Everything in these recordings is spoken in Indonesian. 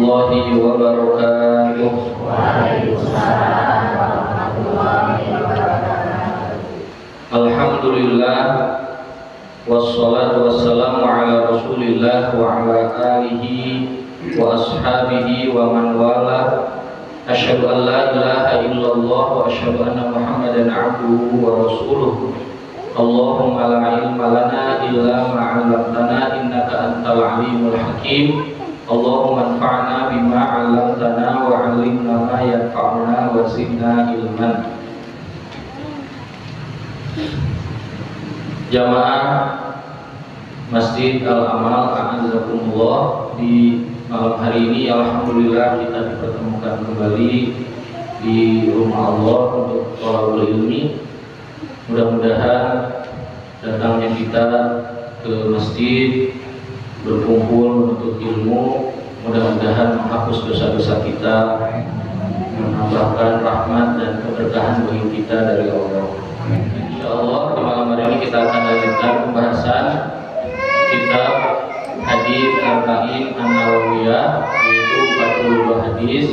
warahmatullahi wabarakatuh. Waalaikumsalam warahmatullahi wabarakatuh. Alhamdulillah, wassalatu wassalamu ala Rasulillah wa ala alihi wa ashabihi wa man wala. Asyhadu an la ilaha illallah wa asyhadu anna Muhammadan abduhu wa rasuluh. Allahumma la ilma lana illa ma 'allamtana innaka antal alimul hakim. Allahumma anfa'na bima 'allamtana wa 'allimna ma yanfa'una wa zidna ilman. Jamaah Masjid Al-Amal a'azakumullah, di malam hari ini alhamdulillah kita dipertemukan kembali di rumah Allah untuk thalabul ilmi. Mudah-mudahan datangnya kita ke masjid berkumpul untuk ilmu, mudah-mudahan menghapus dosa-dosa kita, menambahkan rahmat dan keberkahan bagi kita dari Allah. Insyaallah di malam hari ini kita akan lanjutkan pembahasan kitab Hadis Arba'in An-Nawawiyah, yaitu 42 hadis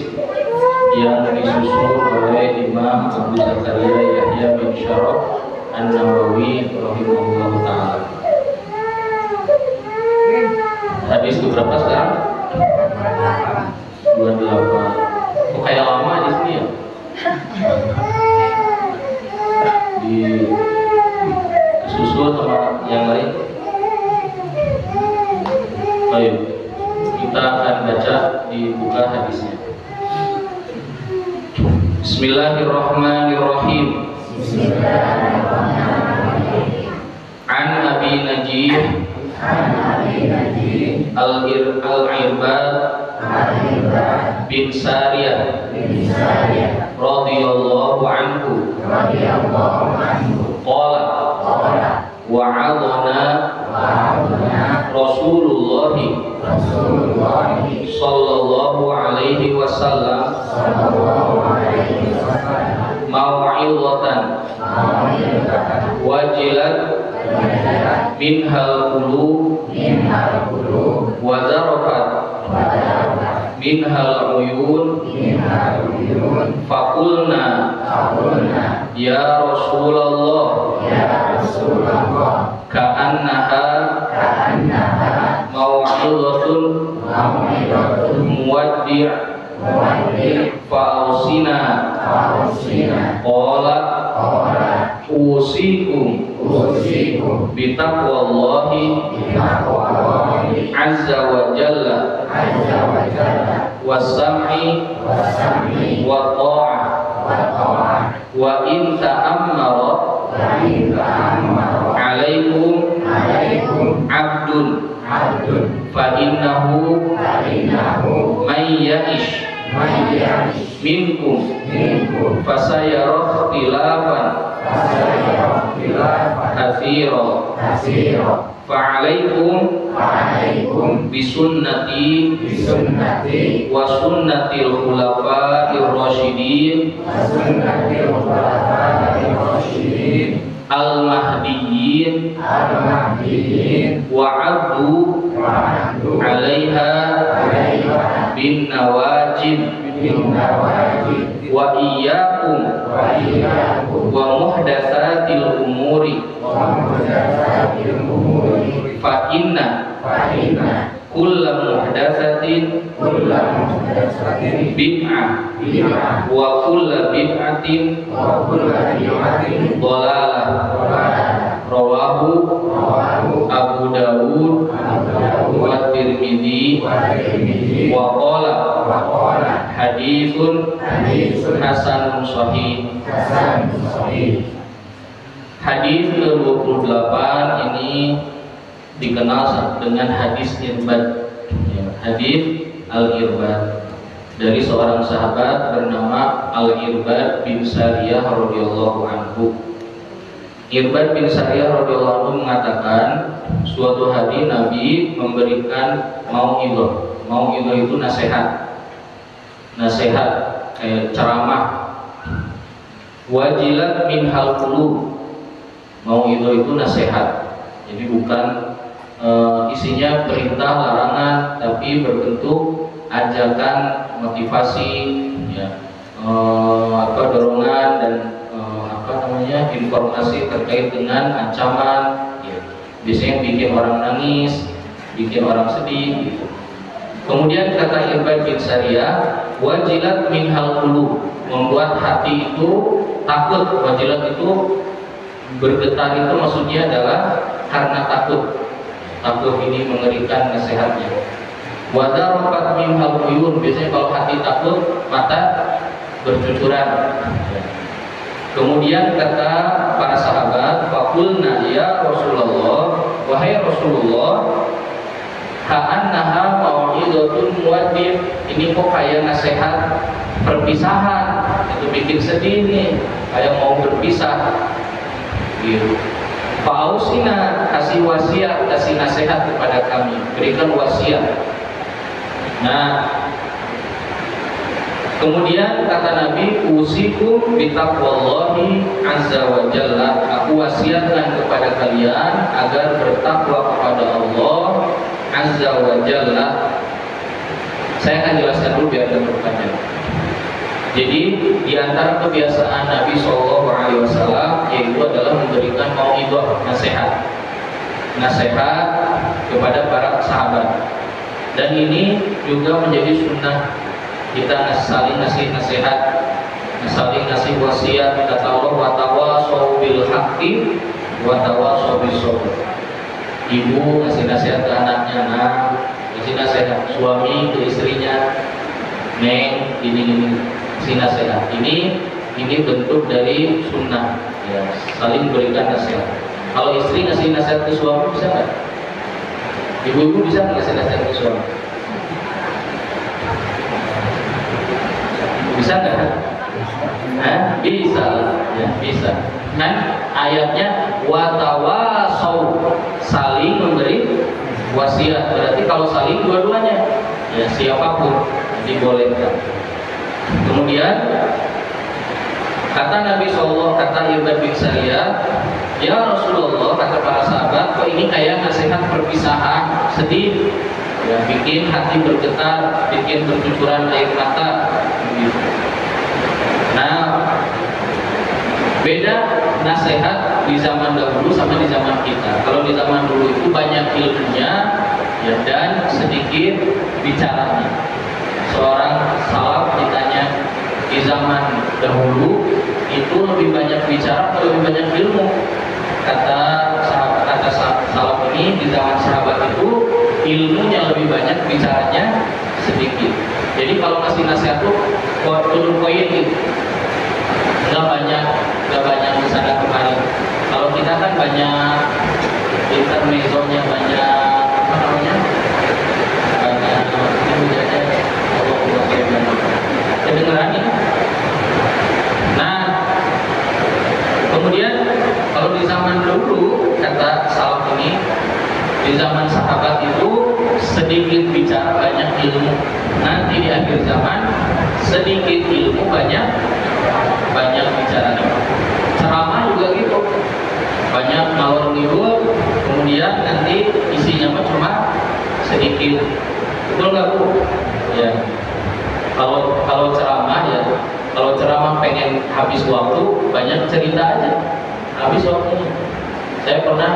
yang disusun oleh Imam Abu Zakaria Yahya bin Syaraf An-Nawawi rahimahullah ta'ala. Hadis itu berapa sekarang? 28. Kok kayak lama di sini ya? Disusul sama yang lain. Baik, kita akan baca, dibuka hadisnya. Bismillahirrahmanirrahim. An Abi Najih Al-Irbad bin Sariyah radhiyallahu anhu qala wa'adana Rasulullah sallallahu alaihi wasallam mau'izatan wajilat minhal qulub wa zarafat minhal uyun faqulna ya Rasulullah ka'annaha mau'izatun muwaddi' fa'usina qala usikum bitaqwallahi azza wa jalla wassam'i wa ta'ah wa in ta'ammara alaikum abdun fa innahu man ya'ish minkum fasayara ikhtilafan katsira fa'alaikum bisunnati wa sunnatil khulafa'ir rasyidin al-mahdiyyin wa 'addu 'alaiha bin nawajib wa iyyakum wa muhdatsatil umuri fa inna kulla muhdatsatin bid'ah wa kulla bid'atin dhalalah. Rawahu Abu Dawud wa Tirmidzi wa qala haditsun hasanun shahih. Hadis ke-28 ini dikenal dengan hadis irbad, hadis al-irbad, dari seorang sahabat bernama Al-Irbad bin Sariyah radhiyallahu anhu. Irbad bin Sariyah radhiyallahu anhu mengatakan, suatu hari Nabi memberikan mau'izah. Mau'izah itu nasihat, kayak ceramah. Wajilat min hal qulub. Mau'izah itu nasihat, jadi bukan isinya perintah larangan, tapi berbentuk ajakan, motivasi, ya, dorongan dan informasi terkait dengan ancaman, ya. Biasanya bikin orang nangis, bikin orang sedih, gitu. Kemudian kata Irbad bin Sariyah, wajilat minhal qulub, membuat hati itu takut. Wajilat itu bergetar, itu maksudnya adalah karena takut. Takut ini mengerikan nasihatnya. Wadarakat minhal uyun, biasanya kalau hati takut mata bercucuran. Kemudian kata para sahabat, faqulna ya Rasulullah, wahai Rasulullah, ka'annaha mau'izatun muwaddih, ini kok kayak nasihat perpisahan, itu bikin sedih nih, kayak mau berpisah gitu. Fa'ausina, kasih wasiat, kasih nasihat kepada kami, berikan wasiat. Nah, kemudian kata Nabi, usikum bitaqwallahi azza wa jalla, aku wasiatkan kepada kalian agar bertakwa kepada Allah azza wa jalla. Saya akan jelaskan dulu biar tidak berpanjang. Jadi di antara kebiasaan Nabi SAW yaitu adalah memberikan mau'idhah, nasihat kepada para sahabat. Dan ini juga menjadi sunnah kita saling ngasih nasihat, saling ngasih wasiat. Kata Allah, wa tawashaw bil haqqi wa tawashaw bis sabr. Ibu ngasih nasihat ke anaknya, nah, ngasih nasihat suami ke istrinya, neng, ini ngasih nasihat. Ini bentuk dari sunnah, ya, saling berikan nasihat. Kalau istri ngasih nasihat ke suami bisa nggak? Ibu-ibu bisa ngasih nasihat ke suami? Bisa nggak? Nah, bisa, ya, bisa. Kan ayatnya watawasaw, saling memberi wasiat. Berarti kalau saling dua-duanya, ya, siapapun dibolehkan. Kemudian kata Nabi SAW, kata Irbad bin Sariyah, ya Rasulullah, kata para sahabat, kok ini kayak nasihat perpisahan, sedih, ya, bikin hati bergetar, bikin bercucuran air mata. Nah, beda nasihat di zaman dahulu sama di zaman kita. Kalau di zaman dulu itu banyak ilmunya, ya, dan sedikit bicaranya. Seorang salaf ditanya, di zaman dahulu itu lebih banyak bicara atau lebih banyak ilmu? Kata salaf ini, di zaman sahabat itu ilmunya lebih banyak, bicaranya sedikit. Jadi kalau ngasih nasihat tuh turun poin gitu, nggak banyak misalnya kemarin. Kalau kita kan banyak intermezzonya, banyak banyak kedengeran ini. Nah, kemudian kalau di zaman dulu, kata salaf ini, di zaman sahabat itu sedikit bicara banyak ilmu. Nanti di akhir zaman sedikit ilmu banyak bicara. Ceramah juga gitu, banyak ngalor ngidul, kemudian nanti isinya cuma sedikit. Betul nggak Bu? Ya. Kalau ceramah, ya, kalau ceramah pengen habis waktu, banyak cerita aja, habis waktunya. Saya pernah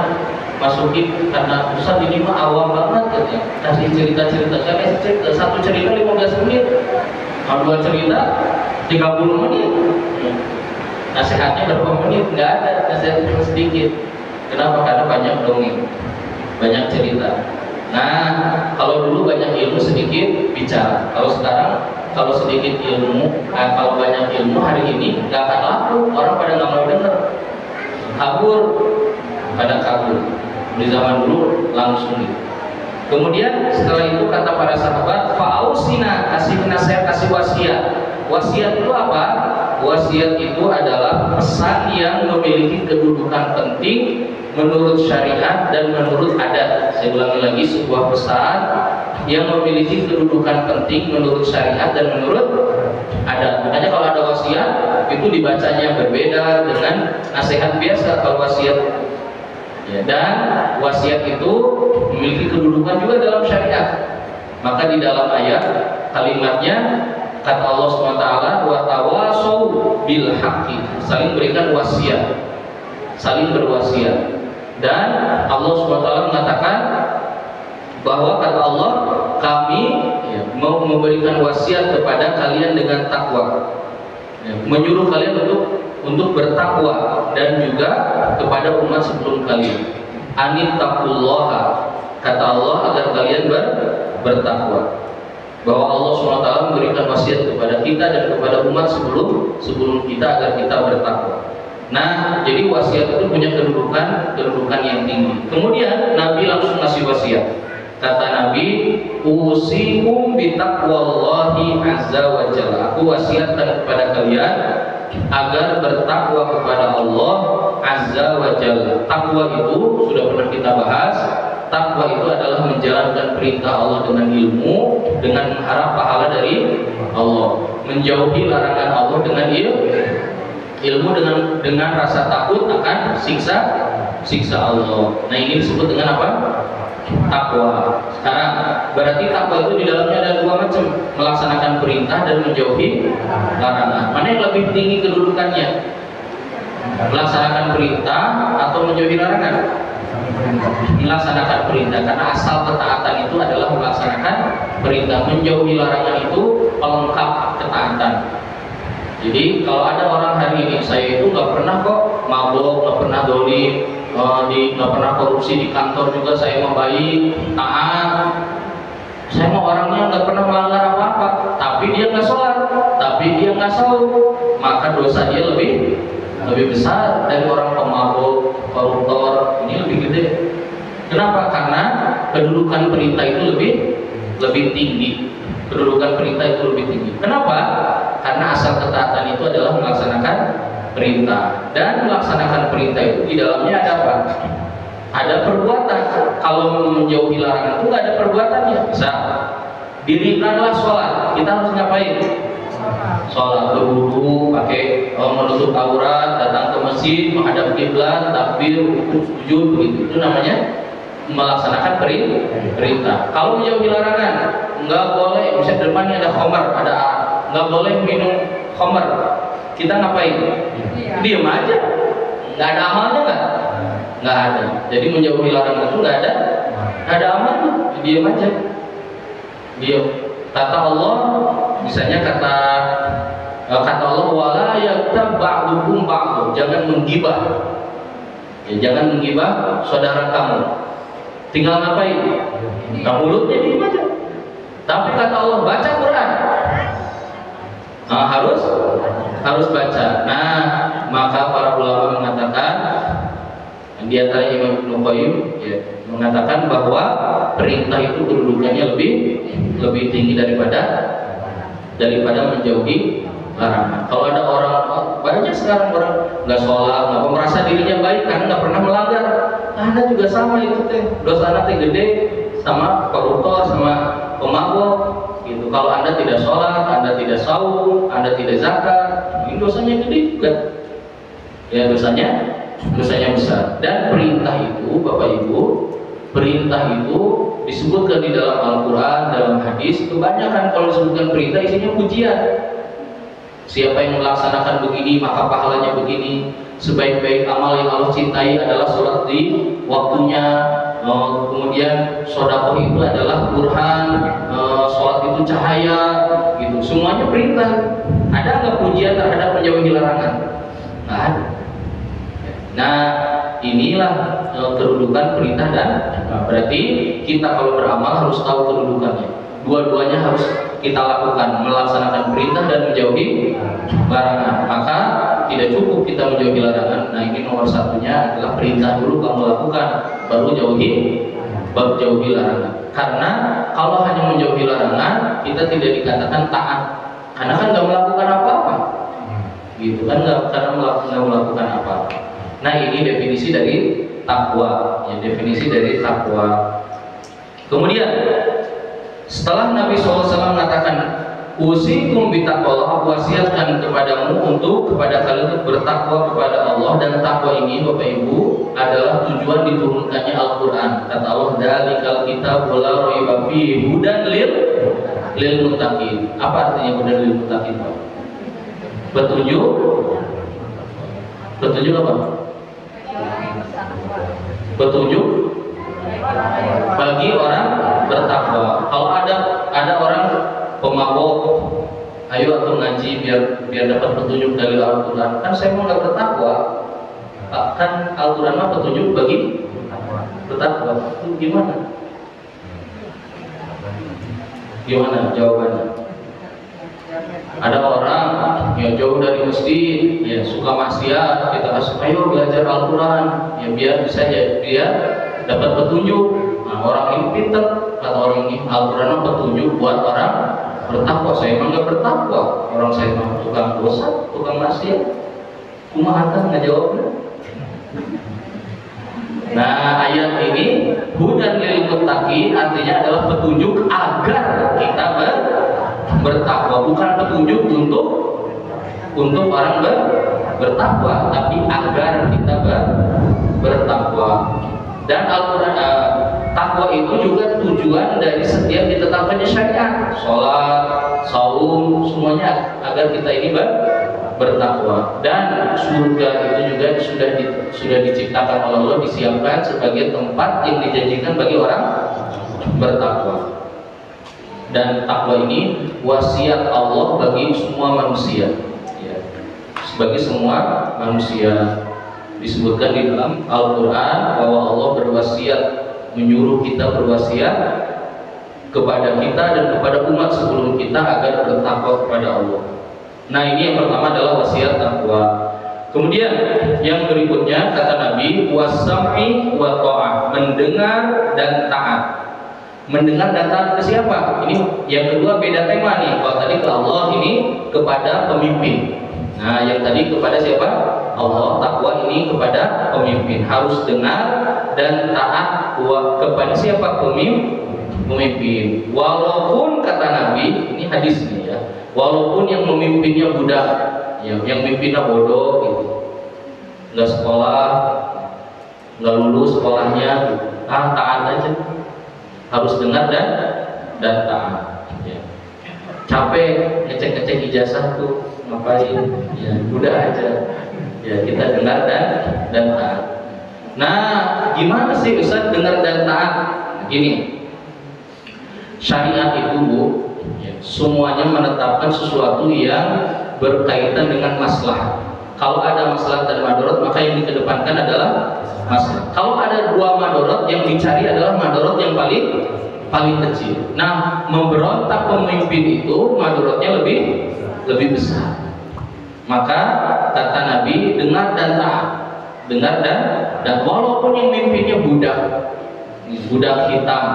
masukin, karena Ustaz ini mah awam banget katanya, kasih cerita-cerita. Saya kasih cerita, satu cerita 15 menit, kalau dua cerita 30 menit. Nasihatnya berapa menit? Nggak ada, nasihatnya sedikit. Kenapa? Karena banyak dongeng, banyak cerita. Nah, kalau dulu banyak ilmu sedikit bicara. Kalau sekarang, kalau sedikit ilmu, kalau banyak ilmu hari ini nggak akan laku, orang pada nggak mau dengar, kabur, pada kabur. Di zaman dulu langsung gitu. Kemudian setelah itu kata para sahabat, fa'ausina, kasih nasihat, kasih wasiat. Wasiat itu apa? Wasiat itu adalah pesan yang memiliki kedudukan penting menurut syariat dan menurut adat. Saya ulangi lagi, sebuah pesan yang memiliki kedudukan penting menurut syariat dan menurut adat. Makanya kalau ada wasiat itu dibacanya berbeda dengan nasihat biasa. Kalau wasiat, ya, dan wasiat itu memiliki kedudukan juga dalam syariat. Maka di dalam ayat kalimatnya kata Allah SWT, wa tawasau bil haqqi, saling berikan wasiat, saling berwasiat. Dan Allah SWT mengatakan bahwa kata Allah, kami mau memberikan wasiat kepada kalian dengan takwa, menyuruh kalian untuk bertakwa, dan juga kepada umat sebelum kalian, anittaqullaha, kata Allah agar kalian bertakwa. Bahwa Allah SWT memberikan wasiat kepada kita dan kepada umat sebelum kita agar kita bertakwa. Nah, jadi wasiat itu punya kedudukan yang tinggi. Kemudian Nabi langsung ngasih wasiat. Kata Nabi, usikum bitaqwallahi azza wa jalla. Aku wasiatkan kepada kalian agar bertakwa kepada Allah azza wa jalla. Takwa itu sudah pernah kita bahas. Takwa itu adalah menjalankan perintah Allah dengan ilmu, dengan mengharap pahala dari Allah, menjauhi larangan Allah dengan ilmu, dengan rasa takut akan siksa Allah. Nah, ini disebut dengan apa? Takwa. Sekarang berarti takwa itu di dalamnya ada dua macam, melaksanakan perintah dan menjauhi larangan. Mana yang lebih tinggi kedudukannya? Melaksanakan perintah atau menjauhi larangan? Melaksanakan perintah, karena asal ketaatan itu adalah melaksanakan perintah. Menjauhi larangan itu pelengkap ketaatan. Jadi kalau ada orang hari ini, saya itu nggak pernah kok mabok, nggak pernah dolim, nggak pernah korupsi di kantor juga, saya mau baik, taat, saya mau orangnya nggak pernah melanggar apa-apa, tapi dia nggak sholat, tapi dia nggak sahur, maka dosa dia lebih besar dari orang pemabuk, koruptor. Ini lebih gede. Kenapa? Karena kedudukan perintah itu lebih tinggi. Kedudukan perintah itu lebih tinggi. Kenapa? Karena asal ketaatan itu adalah melaksanakan perintah. Dan melaksanakan perintah itu di dalamnya ada apa? Ada perbuatan. Kalau menjauhi larangan itu nggak ada perbuatannya. Misal, dirikanlah sholat. Kita harus ngapain? Sholat, berwudu, pakai menutup aurat, datang ke masjid, menghadap kiblat, takbir, rukuk, sujud, begitu. Itu namanya melaksanakan perintah. Kalau menjauhi larangan, nggak boleh, misalnya depannya ada khamar, ada nggak boleh minum khamar. Kita ngapain? Diam aja. Nggak ada amalnya nggak ada. Jadi menjauhi larangan itu nggak ada amalnya. Diam aja. Diam. Kata Allah, misalnya kata Allah, wala yaghtab ba'dukum ba'd, jangan menggibah. Jangan menggibah saudara kamu. Tinggal ngapain? Mulutnya diam aja. Tapi kata Allah, baca Quran. Nah, harus baca. Nah, maka para ulama mengatakan, di antara Imam Ibnu Qayyim mengatakan bahwa perintah itu kedudukannya lebih tinggi daripada menjauhi larangan. Kalau ada orang, banyak sekarang orang nggak sholat, nggak merasa dirinya baik karena nggak pernah melanggar. Anda juga sama itu dosa Anda gede sama koruptor, sama pemabok gitu. Kalau Anda tidak sholat, Anda tidak saum, Anda tidak zakat, ini dosanya gede juga. Ya, dosanya besar. Dan perintah itu, Bapak Ibu, perintah itu disebutkan di dalam Al-Quran, dalam hadis. Kebanyakan kalau disebutkan perintah isinya pujian. Siapa yang melaksanakan begini maka pahalanya begini. Sebaik-baik amal yang Allah cintai adalah sholat di waktunya. Kemudian sedekah itu adalah burhan, sholat itu cahaya, gitu. Semuanya perintah. Ada nggak pujian terhadap menjauhi larangan? Nggak ada. Nah, inilah kedudukan perintah dan berarti kita kalau beramal harus tahu kedudukannya. Dua-duanya harus kita lakukan, melaksanakan perintah dan menjauhi larangan. Maka tidak cukup kita menjauhi larangan. Nah, ini nomor satunya adalah perintah dulu kamu lakukan, baru jauhi larangan. Karena kalau hanya menjauhi larangan, kita tidak dikatakan taat. Karena kan nggak melakukan apa-apa, gitu kan? Karena nggak melakukan apa-apa. Nah, ini definisi dari takwa, definisi dari takwa. Kemudian setelah Nabi SAW mengatakan usikum bitaqwallah, wasiatkan kepadamu kepada kalian untuk bertakwa kepada Allah. Dan takwa ini Bapak Ibu adalah tujuan diturunkannya Al-Qur'an. Kata Allah, dzalikal kitabul la raiba fihi hudan lil muttaqin. Apa artinya hudan lil muttaqin, Pak? Petunjuk apa? Petunjuk bagi orang bertakwa. Kalau ada orang pemabok, ayo atau ngaji biar dapat petunjuk dari Al-Quran. Kan saya mau nggak bertakwa. Kan Al-Quran mah petunjuk bagi bertakwa. Itu gimana? Gimana jawabannya? Ada orang yang jauh dari masjid, ya suka maksiat, kita kasih ayo belajar Al-Quran, ya biar bisa dia dapat petunjuk. Nah, orang ini pintar, kata orang ini Al-Quran petunjuk buat orang bertakwa. Saya emang nggak bertakwa, orang saya emang tukang dosa, tukang maksiat. Kumaha kan nggak jawabnya? Nah, ayat ini hudan lil muttaqin artinya adalah petunjuk agar kita bertakwa, bukan petunjuk untuk orang bertakwa, tapi agar kita bertakwa. Dan Al-Quran takwa itu juga tujuan dari setiap ditetapkannya syariat, sholat, saum, semuanya agar kita ini bertakwa. Dan surga itu juga sudah diciptakan oleh Allah, disiapkan sebagai tempat yang dijanjikan bagi orang bertakwa. Dan takwa ini wasiat Allah bagi semua manusia, ya. Bagi semua manusia. Disebutkan di dalam Al-Quran bahwa Allah berwasiat, menyuruh kita berwasiat kepada kita dan kepada umat sebelum kita agar bertakwa kepada Allah. Nah, ini yang pertama adalah wasiat takwa. Kemudian yang berikutnya kata Nabi, wasam'i wa ta'ah, mendengar dan taat. Mendengar dan taat ke siapa? Ini yang kedua beda tema nih. Kalau tadi ke Allah, ini kepada pemimpin. Nah, yang tadi kepada siapa? Allah. Takwa ini kepada pemimpin. Harus dengar dan taat kepada siapa? Pemimpin. Walaupun kata Nabi, ini hadisnya ya, walaupun yang memimpinnya budak, ya, yang mimpinnya bodoh gitu, nggak sekolah, nggak lulus sekolahnya gitu. Taat aja. Harus dengar dan taat, ya. Capek ngecek ijazah tuh ngapain, ya udah aja, ya kita dengar dan taat. Nah, gimana sih Ustaz dengar dan taat? Gini, syariat itu Bu, ya, semuanya menetapkan sesuatu yang berkaitan dengan maslahat. Kalau ada maslahat dan madarat, maka yang dikedepankan adalah maslahat. Kalau ada dua madarat, yang dicari adalah madarat yang paling kecil. Nah, memberontak pemimpin itu madaratnya lebih besar. Maka kata Nabi, dengar dan taat. Dengar dan walaupun yang mimpinnya budak hitam,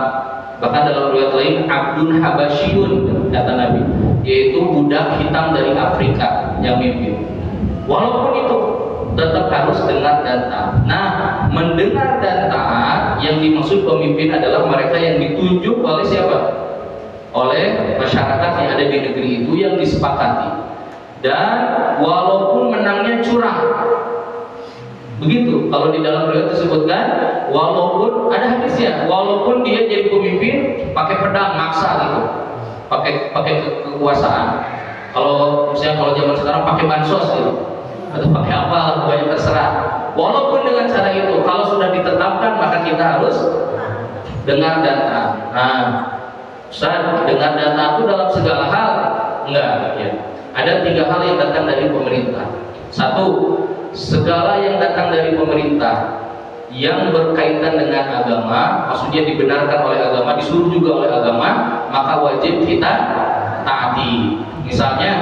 bahkan dalam riwayat lain Abdun Habasyun kata Nabi, yaitu budak hitam dari Afrika yang mimpin. Walaupun itu tetap harus dengar dan taat. Nah, mendengar dan taat yang dimaksud pemimpin adalah mereka yang ditunjuk oleh siapa? Oleh masyarakat yang ada di negeri itu yang disepakati. Dan walaupun menangnya curang, begitu. Kalau di dalam riwayat disebutkan, walaupun ada hadisnya, walaupun dia jadi pemimpin pakai pedang maksa gitu, pakai kekuasaan. Kalau misalnya kalau zaman sekarang pakai bansos gitu, atau pakai apa, banyak terserah. Walaupun dengan cara itu, kalau sudah ditetapkan maka kita harus dengar dan taat. Nah, Ustaz, dengar dan taat itu dalam segala hal? Enggak, ya. Ada 3 hal yang datang dari pemerintah. 1, segala yang datang dari pemerintah yang berkaitan dengan agama, maksudnya dibenarkan oleh agama, disuruh juga oleh agama, maka wajib kita taati. Misalnya,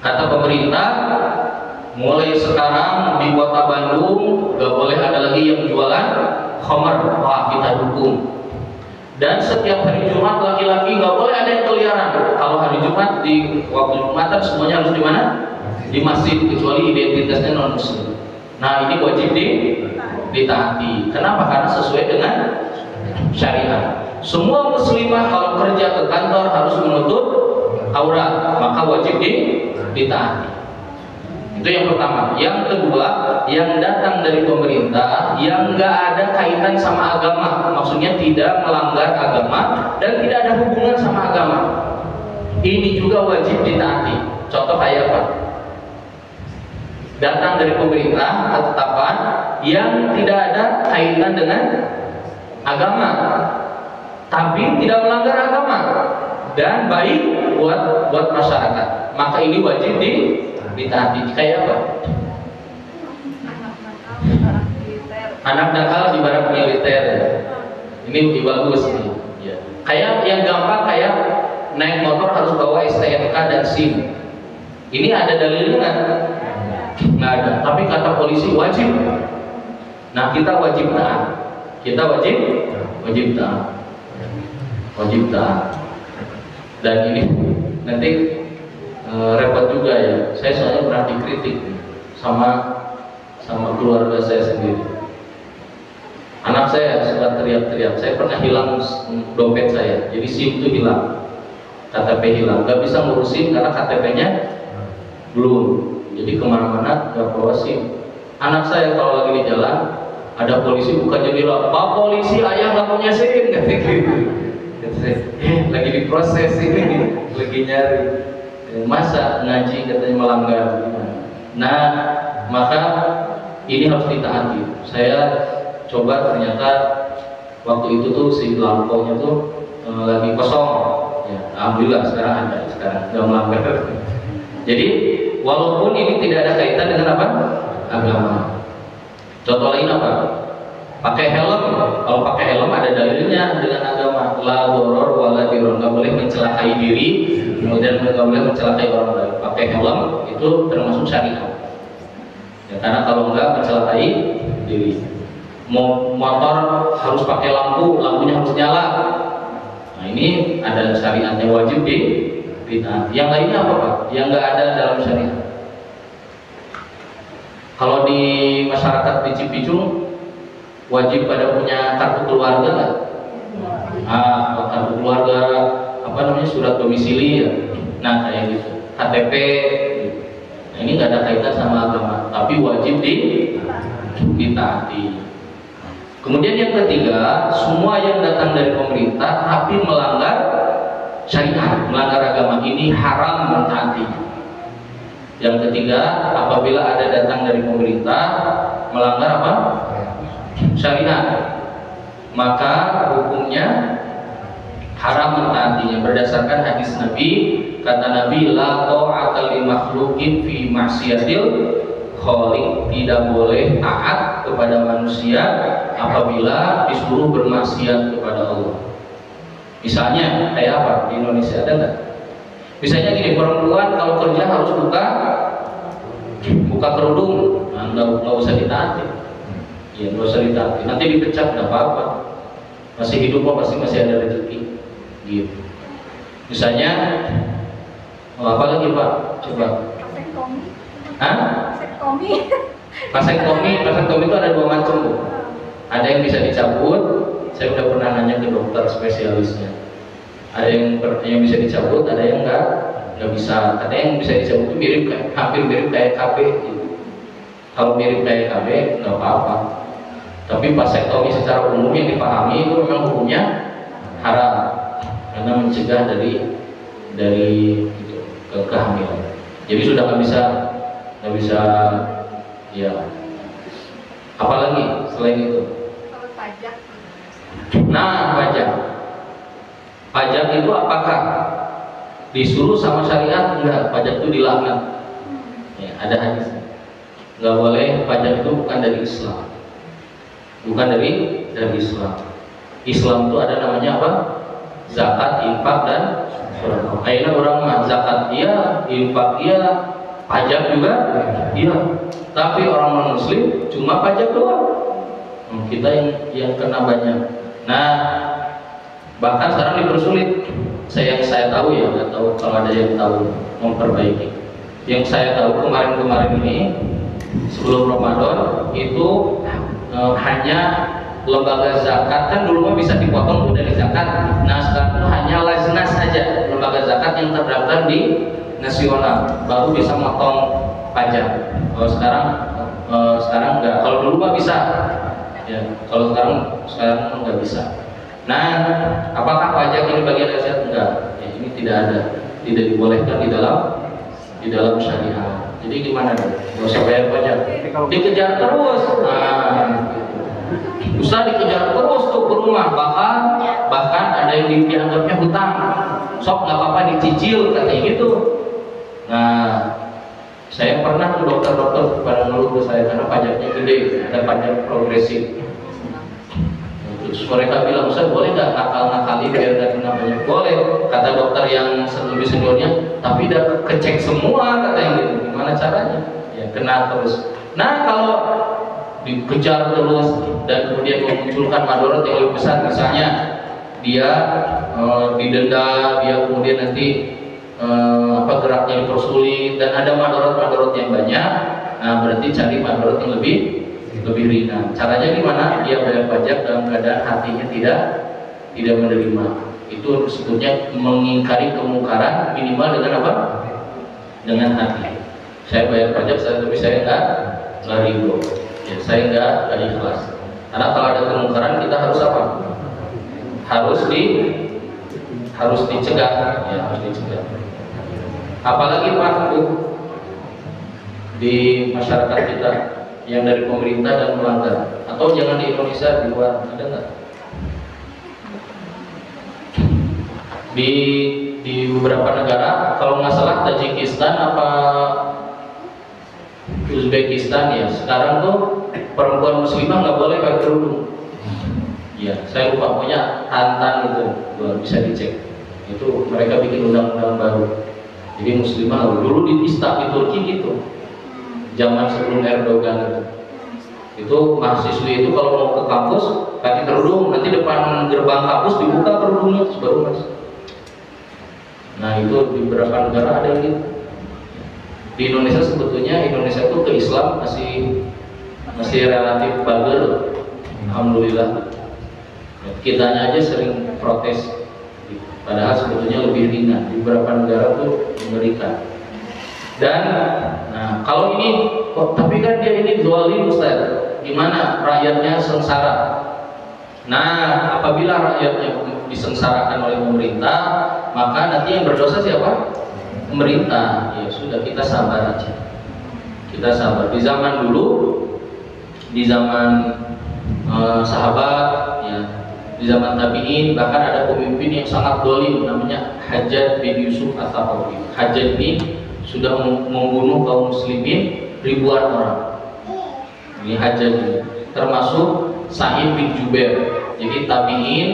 kata pemerintah, mulai sekarang di kota Bandung gak boleh ada lagi yang jualan khamar, wah kita dukung. Dan setiap hari Jumat laki-laki nggak boleh ada yang keliaran. Kalau hari Jumat di waktu Jumatan semuanya harus di mana? Di masjid, kecuali identitasnya non Muslim. Nah, ini wajib ditaati. Kenapa? Karena sesuai dengan syariat. Semua muslimah kalau kerja ke kantor harus menutup aurat, maka wajib ditaati. Itu yang pertama. Yang kedua, yang datang dari pemerintah yang nggak ada kaitan sama agama, maksudnya tidak melanggar agama dan tidak ada hubungan sama agama, ini juga wajib ditaati. Contoh kayak apa? Datang dari pemerintah ketetapan yang tidak ada kaitan dengan agama, tapi tidak melanggar agama dan baik buat masyarakat, maka ini wajib ditaati. Kayak apa? Anak nakal di barak militer. Ini bagus nih. Ya. Kayak yang gampang, kayak naik motor harus bawa STNK dan SIM. Ini ada dalilnya kan? Nggak ada. Tapi kata polisi wajib. Nah, kita wajib taat. Kita wajib taat. Wajib taat. Dan ini nanti repot juga ya. Saya soalnya pernah dikritik sama keluarga saya sendiri. Anak saya suka teriak-teriak. Saya pernah hilang dompet saya. Jadi SIM itu hilang, KTP hilang. Gak bisa ngurusin karena KTP-nya belum. Jadi kemana-mana gak bawa SIM. Anak saya kalau lagi di jalan ada polisi buka jendela, "Pak polisi, ayah nggak punya SIM," kata gitu. Lagi diproses ini, lagi nyari. Masa ngaji katanya melanggar? Nah, maka ini harus ditaati. Saya coba, ternyata waktu itu tuh si lampunya tuh lagi kosong. Ya, alhamdulillah sekarang ada, sekarang nggak melanggar. Jadi walaupun ini tidak ada kaitan dengan apa? Agama. Contoh lain apa? Pakai helm. Kalau pakai helm ada dalilnya dengan agama. La doror wala diror, nggak boleh mencelakai diri, kemudian nggak boleh mencelakai orang lain. Pakai helm itu termasuk syariat. Ya, karena kalau nggak mencelakai diri. Motor harus pakai lampu, lampunya harus nyala. Nah, ini ada syariatnya, wajib ditaati. Yang lainnya apa Pak? Yang nggak ada dalam syariat. Kalau di masyarakat di Cipicung wajib pada punya kartu keluarga nggak? Kartu keluarga, apa namanya, surat domisili ya. Nah kayak gitu, KTP. Gitu. Nah, ini nggak ada kaitan sama agama, tapi wajib ditaati. Kemudian yang ketiga, semua yang datang dari pemerintah tapi melanggar syariat, melanggar agama, ini haram mentaati. Yang ketiga, apabila ada datang dari pemerintah melanggar apa? Syariat, maka hukumnya haram mentaatinya. Berdasarkan hadis Nabi, kata Nabi, la ta'ata li makhluqin fi ma'siyatil khaliq, tidak boleh taat kepada manusia apabila disuruh bermaksiat kepada Allah. Misalnya kayak apa di Indonesia, ada nggak? Misalnya gini, perempuan kalau kerja harus buka kerudung, nah, nggak usah ditaati. Ya, nggak usah ditaati. Nanti dipecat nggak apa-apa. Masih hidup kok, masih ada rezeki. Gitu. Misalnya, apa lagi Pak? Coba. Vasektomi itu ada dua macam Bu. Ada yang bisa dicabut. Saya udah pernah nanya ke dokter spesialisnya. Ada yang bisa dicabut, ada yang nggak bisa. Katanya yang bisa dicabut itu hampir mirip kayak KB gitu. Kalau mirip kayak KB nggak apa-apa. Tapi vasektomi secara umum yang dipahami itu memang hukumnya haram karena mencegah dari itu, kehamilan. Jadi sudah nggak bisa ya. Apalagi selain itu? Pajak. Nah, pajak itu apakah disuruh sama syariat? Enggak, pajak itu dilaknat. Ya, ada hadisnya. Enggak boleh, pajak itu bukan dari Islam. Bukan dari Islam. Islam itu ada namanya apa? Zakat, infak, dan sedekah. Akhirnya orang mah zakat iya, infak iya, pajak juga iya. Tapi orang non-muslim cuma pajak doang. Kita yang kena banyak. Nah, bahkan sekarang dipersulit. Saya tahu ya, nggak tahu kalau ada yang tahu memperbaiki. Yang saya tahu kemarin ini sebelum Ramadan itu hanya lembaga zakat kan dulu mah bisa dipotong tuh dari zakat. Nah sekarang tuh hanya Lajnas saja, lembaga zakat yang terdaftar di nasional baru bisa motong pajak. Kalau sekarang enggak. Kalau dulu mah bisa. Ya, kalau sekarang nggak bisa. Nah, apakah pajak ini bagian dari syariat? Enggak. Ya, ini tidak dibolehkan di dalam syariat. Jadi gimana nih? Nggak usah bayar pajak. Dikejar terus. Nah, usah dikejar terus tuh ke rumah. Bahkan ada yang dianggapnya hutang. Sok nggak apa-apa dicicil katanya gitu. Nah, saya pernah tuh dokter-dokter pada ngeluh ke saya karena pajaknya gede, ada pajak progresif. Terus mereka bilang, "Ustaz, boleh nggak nakal-nakali biar nggak kena pajak?" Boleh, kata dokter yang lebih seniornya, tapi udah kecek semua katanya gitu. Gimana caranya? Ya kena terus. Nah kalau dikejar terus dan kemudian memunculkan madorot yang lebih besar, misalnya dia didenda, dia kemudian nanti geraknya dipersulit dan ada madorot yang banyak. Nah berarti cari madorot yang lebih ringan. Caranya gimana? Dia bayar pajak dalam keadaan hatinya tidak menerima. Itu sebetulnya mengingkari kemungkaran minimal dengan apa? Dengan hati. Saya bayar pajak, tapi saya nggak ridho. Ya, saya nggak ikhlas. Karena kalau ada kemungkaran kita harus apa? Harus dicegah. Ya, harus dicegah. Apalagi Pak di masyarakat kita yang dari pemerintah dan melanggar, atau jangan di Indonesia, di luar ada nggak? Di beberapa negara, kalau nggak salah Tajikistan apa Uzbekistan ya, sekarang tuh perempuan muslimah nggak boleh pakai kerudung. Ya, saya lupa pokoknya Tantan itu, bisa dicek. Itu mereka bikin undang-undang baru. Jadi muslimah dulu di Istanbul Turki gitu, zaman sebelum Erdogan itu mahasiswi itu kalau mau ke kampus pakai kerudung, nanti depan gerbang kampus dibuka kerudungnya terus baru masuk. Nah itu di beberapa negara ada gitu. Di Indonesia sebetulnya itu ke Islam masih relatif bagus, alhamdulillah. Kitanya aja sering protes, padahal sebetulnya lebih ringan. Di beberapa negara tuh mengerikan. Dan nah kalau ini tapi kan dia ini zalim Ustaz, gimana rakyatnya sengsara. Nah apabila rakyatnya disengsarakan oleh pemerintah, maka nanti yang berdosa siapa? Pemerintah. Ya sudah, kita sabar aja, kita sabar. Di zaman dulu, di zaman sahabat ya, di zaman tabi'in, bahkan ada pemimpin yang sangat zalim namanya Hajjaj bin Yusuf Ats-Tsaqafi. Hajjaj ini sudah membunuh kaum muslimin ribuan orang. Ini Hajjaj ini termasuk Sa'id bin Jubair. Jadi tabi'in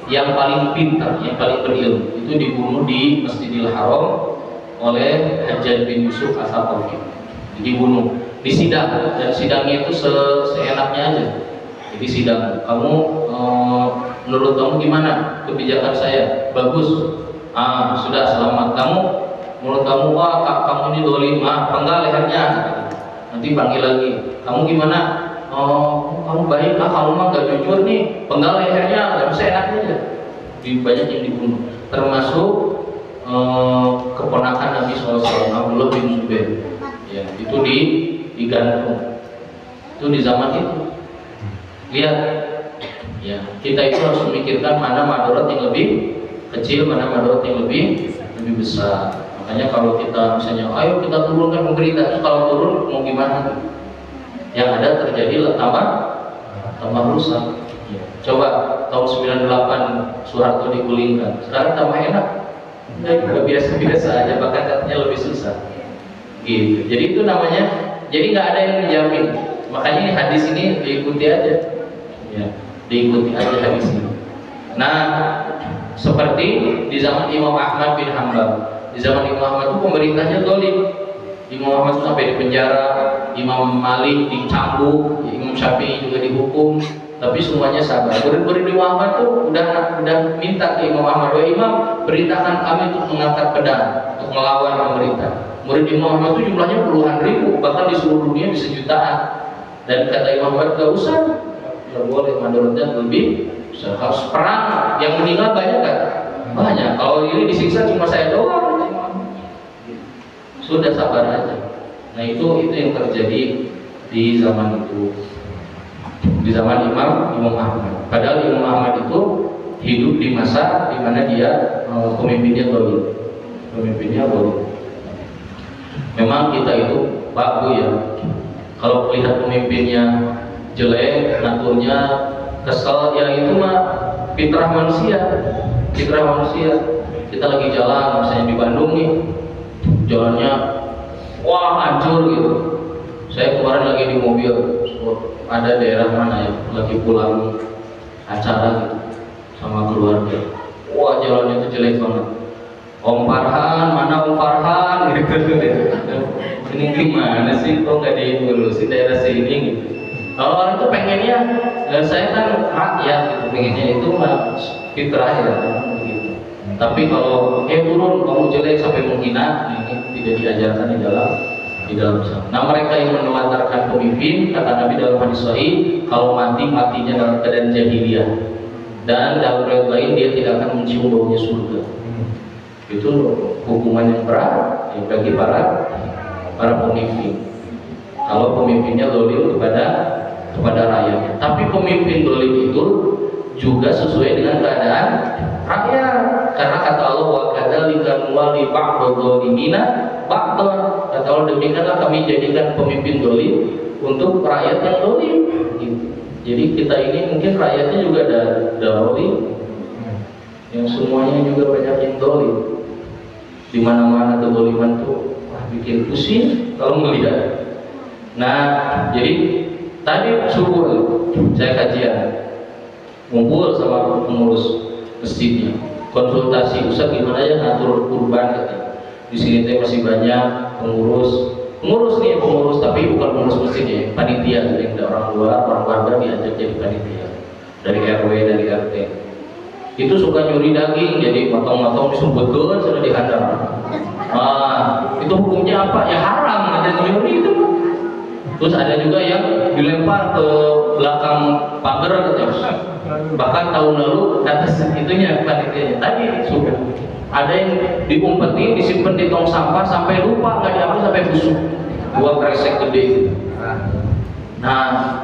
yang paling pintar, yang paling berilmu itu dibunuh di Masjidil Haram oleh Hajjaj bin Yusuf Ats-Tsaqafi. Dibunuh, disidang, dan sidangnya itu seenaknya aja. Jadi sidang, kamu menurut kamu gimana kebijakan saya? Bagus. Sudah, selamat. Kamu menurut kamu, wah kamu ini dolim, penggal lehernya. Nanti panggil lagi, kamu gimana? Kamu baik, kamu mah gak jujur nih, penggal lehernya, gak bisa enaknya aja. Banyak yang dibunuh, termasuk keponakan Nabi SAW, Abdullah bin Zubair. Ya, itu digantung. Itu di zaman itu. Lihat, ya kita itu harus memikirkan mana madorot yang lebih kecil, mana madorot yang lebih besar. Makanya kalau kita misalnya, ayo kita turunkan pemerintah, terus kalau turun mau gimana? Yang ada terjadi tambah rusak. Ya. Coba tahun 98 Soeharto digulingkan, sekarang tambah enak. Nggak biasa-biasa aja, bahkan katanya lebih susah. Gitu. Jadi itu namanya, jadi nggak ada yang menjamin. Makanya ini hadis ini diikuti aja. Ya, diikuti aja hadis ini. Nah, seperti di zaman Imam Ahmad bin Hanbal. Di zaman Imam Ahmad itu pemerintahnya zalim. Imam Ahmad itu sampai dipenjara, Imam Malik dicambuk, Imam Syafi'i juga dihukum, tapi semuanya sabar. Murid-murid Imam Ahmad tuh udah minta ke Imam Ahmad, "Wahai Imam, perintahkan kami untuk mengangkat pedang untuk melawan pemerintah." Murid Imam Ahmad itu jumlahnya puluhan ribu, bahkan di seluruh dunia bisa jutaan. Dan kata Imam Ahmad, "Gak usah, nggak boleh, madaratnya lebih besar. Harus perang, yang meninggal banyak kan? Banyak. Kalau ini disiksa cuma saya doang, sudah sabar aja. Nah itu yang terjadi di zaman itu, di zaman Imam Ahmad. Padahal Imam Ahmad itu hidup di masa di mana dia pemimpinnya zalim. Memang kita itu Pak Bu ya, kalau melihat pemimpinnya jelek, naturnya kesel, ya itu mah fitrah manusia. Kita lagi jalan, misalnya di Bandung nih, jalannya wah hancur gitu. Saya kemarin lagi di mobil, ada daerah mana ya, lagi pulang acara gitu sama keluarga. Wah jalannya itu jelek banget. Om Farhan, mana Om Farhan gitu. Ini gimana sih kok nggak diurusin daerah sini gitu. Kalau orang itu pengennya, saya kan rakyat gitu, pengennya itu mah fitrah ya gitu. Tapi kalau turun kamu jelek sampai menghina, ini tidak diajarkan di dalam Islam. Nah mereka yang menelantarkan pemimpin, kata Nabi dalam hadis sahih, kalau matinya dalam keadaan jahiliyah, dan dalam riwayat lain dia tidak akan mencium baunya surga. Itu hukuman yang berat ya, bagi para pemimpin. Kalau pemimpinnya zalim kepada rakyatnya. Tapi pemimpin zalim itu juga sesuai dengan keadaan rakyat. Karena kata Allah, wa kadzalika nuwalli ba'dadh dhalimina ba'dhan. Kata Allah, demikianlah kami jadikan pemimpin zalim untuk rakyat yang zalim. Gitu. Jadi kita ini mungkin rakyatnya juga ada zalim, yang semuanya juga banyak yang zalim. Di mana-mana kezaliman tuh bikin pusing kalau melihat. Nah, jadi tadi subuh saya kajian, ngumpul sama pengurus masjidnya, konsultasi, Ustaz gimana ya ngatur kurban katanya. Di sini teh masih banyak pengurus tapi bukan pengurus masjid ya, panitia. Jadi ada orang luar, orang warga diajak jadi panitia dari RW, dari RT. Itu suka nyuri daging, jadi potong-potong disumputkan sudah dihadap. Itu hukumnya apa? Ya haram, ada nyuri itu. Terus ada juga yang dilempar ke belakang pagar gitu. Bahkan tahun lalu atas itunya panitianya tadi sudah ada yang diumpetin, disimpan di tong sampah sampai lupa, nggak diambil sampai busuk. 2 kresek gede gitu. Nah,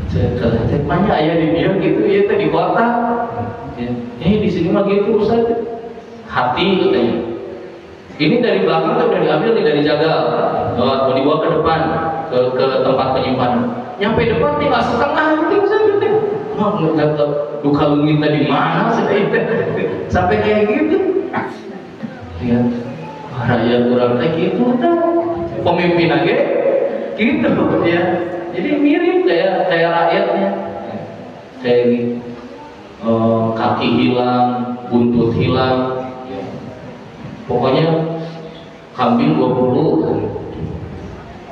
ceritanya ayah di dia gitu ya, itu di kota. Di sini mah gitu Ustaz. Hati katanya. Ini dari belakang udah diambil nih, dari jagal. Mau dibawa ke depan ke tempat penyimpanan. Nyampe depan tinggal setengah gitu saja. Nggak tahu duka lungit tadi mana sampai kayak gitu. Lihat rakyat kurang kayak gitu pemimpin aja gitu ya. Jadi mirip kayak rakyatnya. Kayak gitu. Kaki hilang, buntut hilang, ya. Pokoknya kambing 20,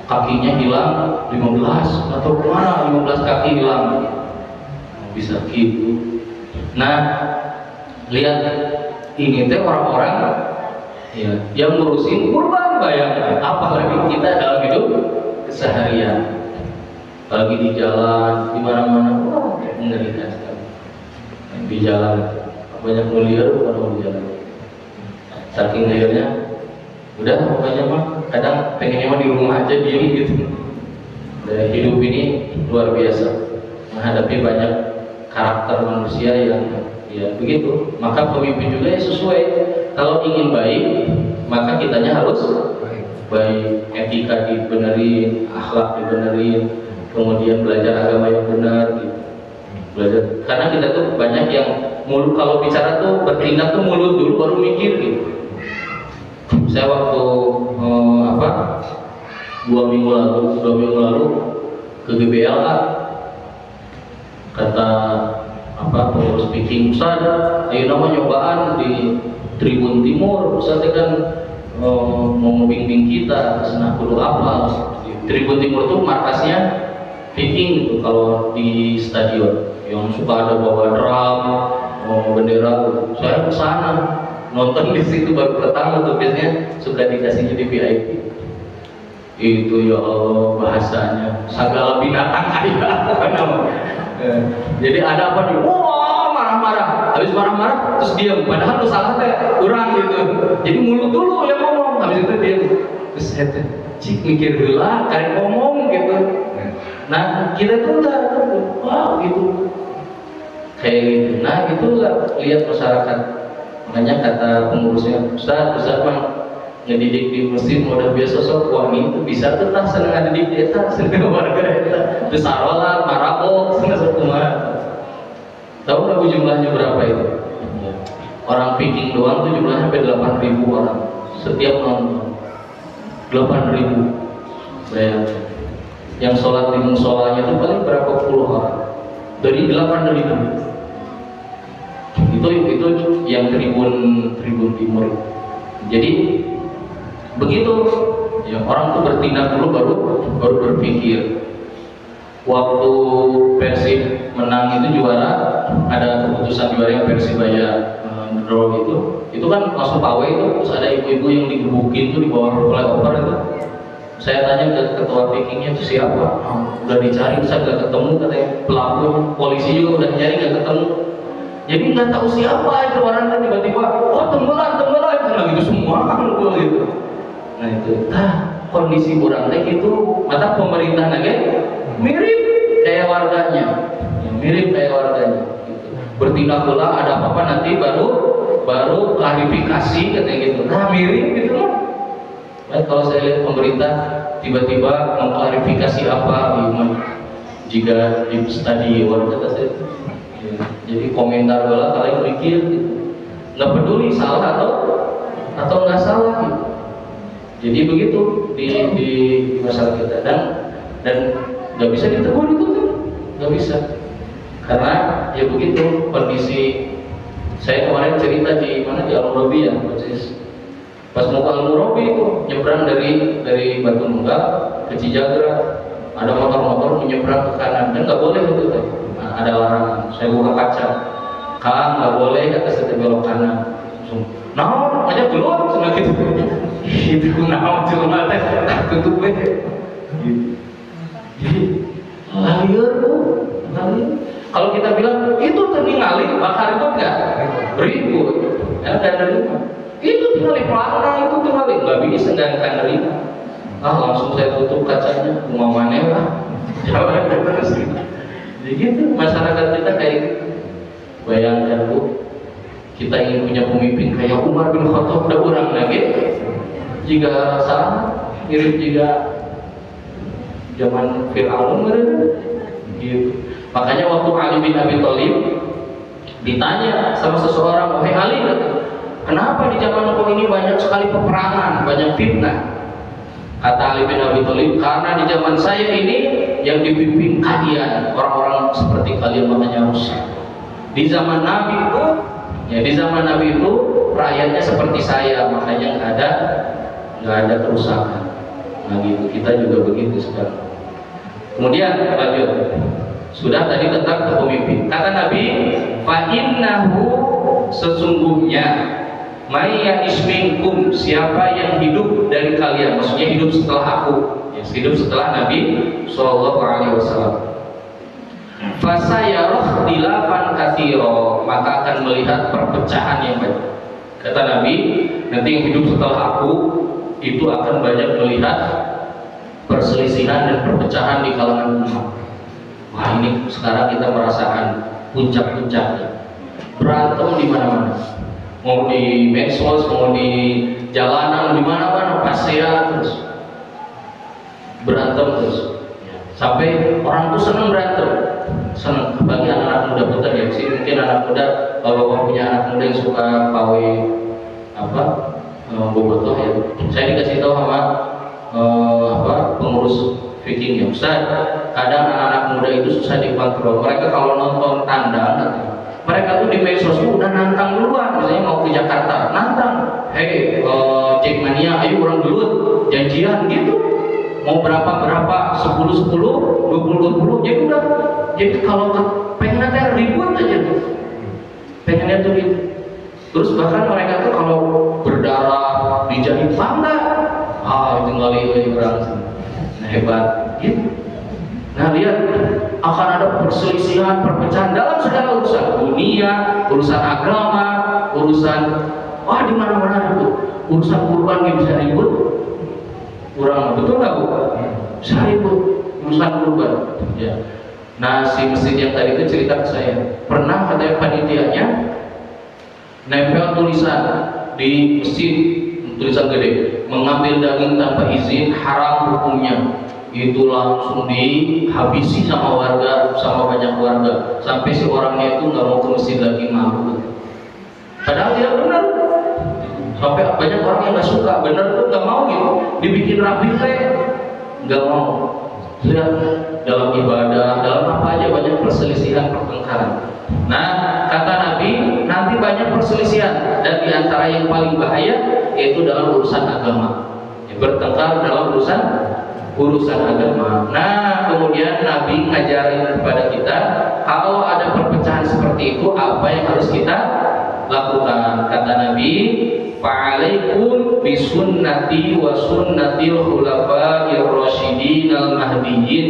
kakinya hilang 15, atau kemana 15 kaki hilang, bisa gitu. Nah, lihat ini teh orang-orang ya, yang ngurusin kurban, bayangkan apalagi kita dalam hidup keseharian, apalagi di jalan, di mana-mana, wah mengerikan sekali. Di jalan banyak mulia bukan di jalan, saking liarnya udah pokoknya mah kadang pengennya mah di rumah aja diri gitu. Dan hidup ini luar biasa, menghadapi banyak karakter manusia yang ya begitu. Maka pemimpin juga ya sesuai, kalau ingin baik maka kitanya harus baik, etika dibenerin, akhlak dibenerin, kemudian belajar agama yang benar gitu. Belajar, karena kita tuh banyak yang mulut, kalau bicara tuh bertindak tuh mulut dulu baru mikir gitu. Saya waktu 2 minggu lalu ke GBLA, kata pengurus speaking, Ustaz ayo nama nyobaan di Tribun Timur. Ustaz kan mau bimbing kita senah kudu apal. Tribun Timur tuh markasnya speaking gitu kalau di stadion, yang suka ada bawa drum, bendera. Saya kesana nonton di situ baru pertama tuh, biasanya suka dikasihnya di VIP. Itu ya Allah bahasanya segala binatang ayah. Jadi ada apa nih? Wah, marah-marah. Habis marah-marah terus diam. Padahal lu salah teh kurang gitu. Jadi mulut dulu yang ngomong. Habis itu diam. Terus saya teh cik mikir heula karek ngomong gitu. Nah, kita tuh udah wah gitu. Kayak gitu. Nah, itulah lihat masyarakat. Makanya kata pengurusnya, Ustaz mah ngedidik di masjid udah biasa sok wangi itu bisa tuh tak seneng ngedidik di eta seneng warga eta terus sarolat marabok seneng sekumah. Tahu nggak jumlahnya berapa itu? Orang picking doang tuh jumlahnya sampai 8.000 orang setiap nonton. 8.000 bayangin. Yang sholat di musolanya itu paling berapa puluh orang dari 8.000. Itu yang tribun timur. Jadi begitu ya, orang tuh bertindak dulu baru berpikir. Waktu Persib menang itu juara, ada keputusan juara yang Persibaya draw itu kan langsung pawai itu, terus ada ibu-ibu yang digebukin tuh di bawah flyover itu. Saya tanya ke ketua pickingnya itu siapa, udah dicari saya nggak ketemu, katanya pelaku, polisi juga udah nyari nggak ketemu. Jadi nggak tahu siapa itu orangnya, tiba-tiba oh tenggelam nah gitu semua gitu. Nah itu kondisi kurang kayak gitu. Mata pemerintah lagi mirip kayak warganya gitu. Bertindak pula ada apa-apa nanti baru klarifikasi katanya gitu. Nah mirip gitu loh. Nah, kalau saya lihat pemerintah tiba-tiba mengklarifikasi apa jika di stadion kata saya. Jadi komentar bola kalian mikir gitu. Nggak peduli salah atau nggak salah gitu. Jadi begitu di masyarakat kita dan nggak bisa ditegur itu tuh, nggak bisa karena ya begitu kondisi. Saya kemarin cerita di mana di Al-Murabi ya, pas mau ke Al-Murabi itu nyebrang dari Batu Nunggal ke Cijagra, ada motor-motor menyeberang ke kanan dan nggak boleh itu tuh. Nah, ada larangan. Saya buka kaca, Kang nggak boleh kata saya belok kanan. Nah, aja keluar cuma gitu. Itu nah cuma teh tutup we. Jadi liar tuh. Kalau kita bilang itu terningali bakar itu enggak ribut. Ya enggak nerima. Itu tinggal pelana itu tinggal enggak bisa enggak akan nerima. Langsung saya tutup kacanya, umamane lah. Jangan terus. Jadi gitu masyarakat kita kayak gitu. Bayangkan Bu, kita ingin punya pemimpin kayak Umar bin Khattab, udah orang lagi jika salah mirip juga zaman Fir'aun gitu. Makanya waktu Ali bin Abi Thalib ditanya sama seseorang, wahai Ali, kenapa di zaman engkau ini banyak sekali peperangan, banyak fitnah? Kata Ali bin Abi Thalib, karena di zaman saya ini yang dipimpin kalian, orang-orang seperti kalian, makanya rusak. Di zaman Nabi itu rakyatnya seperti saya, makanya nggak ada kerusakan. Nah gitu, kita juga begitu sekarang. Kemudian lanjut, sudah tadi tentang kepemimpinan. Kata Nabi, fa innahu sesungguhnya maya isminkum, siapa yang hidup dari kalian, maksudnya hidup setelah aku, ya, hidup setelah Nabi Shallallahu Alaihi Wasallam. Fasayarah dilafan kathiro, maka akan melihat perpecahan yang banyak. Kata Nabi, nanti yang hidup setelah aku itu akan banyak melihat perselisihan dan perpecahan di kalangan umat. Wah, ini sekarang kita merasakan puncak-puncaknya. Berantem di mana-mana. Mau di medsos, mau di jalanan, di mana-mana pasti ya terus berantem terus. Sampai orang tuh senang berantem. Senang, bagi anak-anak muda putar ya sih, mungkin anak muda kalau bapak punya anak muda yang suka pawai bobotoh ya, saya dikasih tahu sama pengurus Viking ya, Ustaz, kadang anak-anak muda itu susah dikontrol. Mereka kalau nonton tandang, mereka tuh di medsos udah nantang duluan, misalnya mau ke Jakarta, nantang, hei Jackmania, ayo orang dulu janjian gitu. Mau berapa 10 20 jadi udah, jadi kalau pengen ada ribut aja pengennya tuh gitu. Terus bahkan mereka tuh kalau berdarah dijahit bangga, tinggal ini orang hebat gitu. Nah lihat akan ada perselisihan, perpecahan dalam segala urusan dunia, urusan agama, urusan di mana-mana ribut. Urusan kurban yang bisa ribut, kurang betul nggak Bu? Bisa ribut urusan kurban. Ya. Nah si masjid yang tadi itu cerita ke saya, pernah katanya panitianya nempel tulisan di masjid, tulisan gede, mengambil daging tanpa izin haram hukumnya. Itu langsung dihabisi sama warga, sama banyak warga, sampai si orangnya itu nggak mau ke masjid lagi, malu. Padahal dia benar, sampai banyak orang yang nggak suka, benar tuh nggak mau gitu, dibikin rapi teh nggak mau. Lihat dalam ibadah, dalam apa aja banyak perselisihan, pertengkaran. Nah kata Nabi, nanti banyak perselisihan, dan diantara yang paling bahaya yaitu dalam urusan agama, bertengkar dalam urusan agama. Nah kemudian Nabi ngajarin kepada kita, kalau ada perpecahan seperti itu apa yang harus kita lakukan. Kata Nabi, fa'alaikum bisunnati wa sunnatil khulafa'ir rasyidin al mahdiyyin,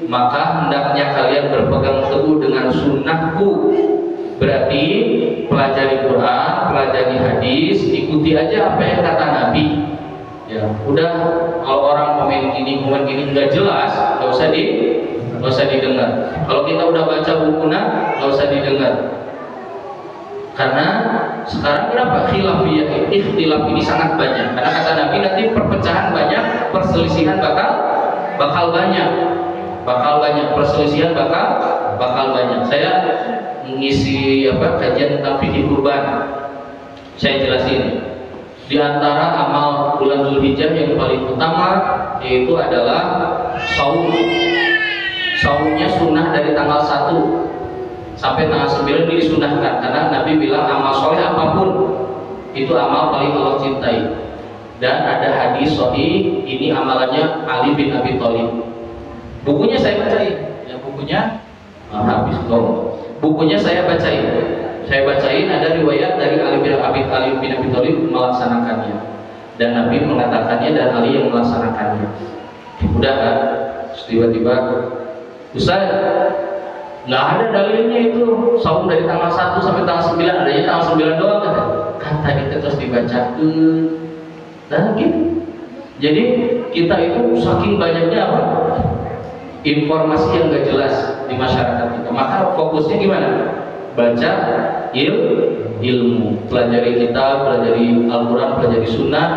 maka hendaknya kalian berpegang teguh dengan sunnahku. Berarti pelajari Quran, pelajari hadis, ikuti aja apa yang kata Nabi. Ya, udah kalau orang komen gini nggak jelas, nggak usah didengar. Kalau kita udah baca bukunya, nggak usah didengar. Karena sekarang kenapa khilafiyah, ikhtilaf ini sangat banyak? Karena kata Nabi nanti perpecahan banyak, perselisihan bakal banyak, perselisihan bakal banyak. Saya mengisi kajian tentang fikih kurban, saya jelasin. Di antara amal bulan Zulhijjah yang paling utama yaitu adalah saum. Saumnya sunnah dari tanggal 1 sampai tanggal 9 ini disunahkan, karena Nabi bilang amal soleh apapun itu amal paling Allah cintai. Dan ada hadis sahih, ini amalannya Ali bin Abi Thalib. Bukunya saya bacain, ya bukunya habis dong. Bukunya saya bacain ada riwayat dari Ali bin Abi Thalib melaksanakannya, dan Nabi mengatakannya dan Ali yang melaksanakannya. Udah kan? Tiba-tiba Ustaz, nggak ada dalilnya itu saum dari tanggal 1 sampai tanggal 9, adanya tanggal 9 doang kata kita terus dibacakan. Dan gitu. Jadi kita itu saking banyaknya informasi yang nggak jelas di masyarakat kita, maka fokusnya gimana? Baca ilmu, pelajari kitab, pelajari Al-Quran, pelajari sunnah,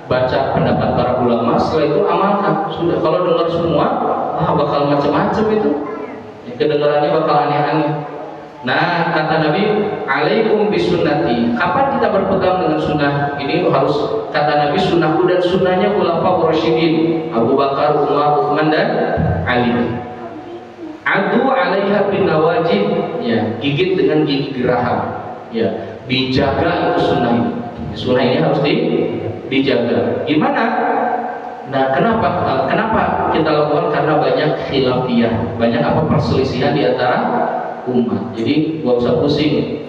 baca pendapat para ulama, setelah itu amalkan. Sudah, kalau dengar semua bakal macam-macam itu, kedengarannya bakal aneh-aneh. Nah kata Nabi, alaikum bisunnati. Kapan kita berpegang dengan sunnah? Ini harus, kata Nabi, sunnahku dan sunnahnya khulafaur rasyidin, Abu Bakar, Umar, Utsman dan Ali. Adu alaiha bin nawajid, ya, gigit dengan gigi geraham, ya, dijaga itu sunnah ini. Sunnah ini harus dijaga. Gimana? Nah, kenapa kita lakukan? Karena banyak khilafiyah, banyak perselisihan di antara umat. Jadi gak usah pusing.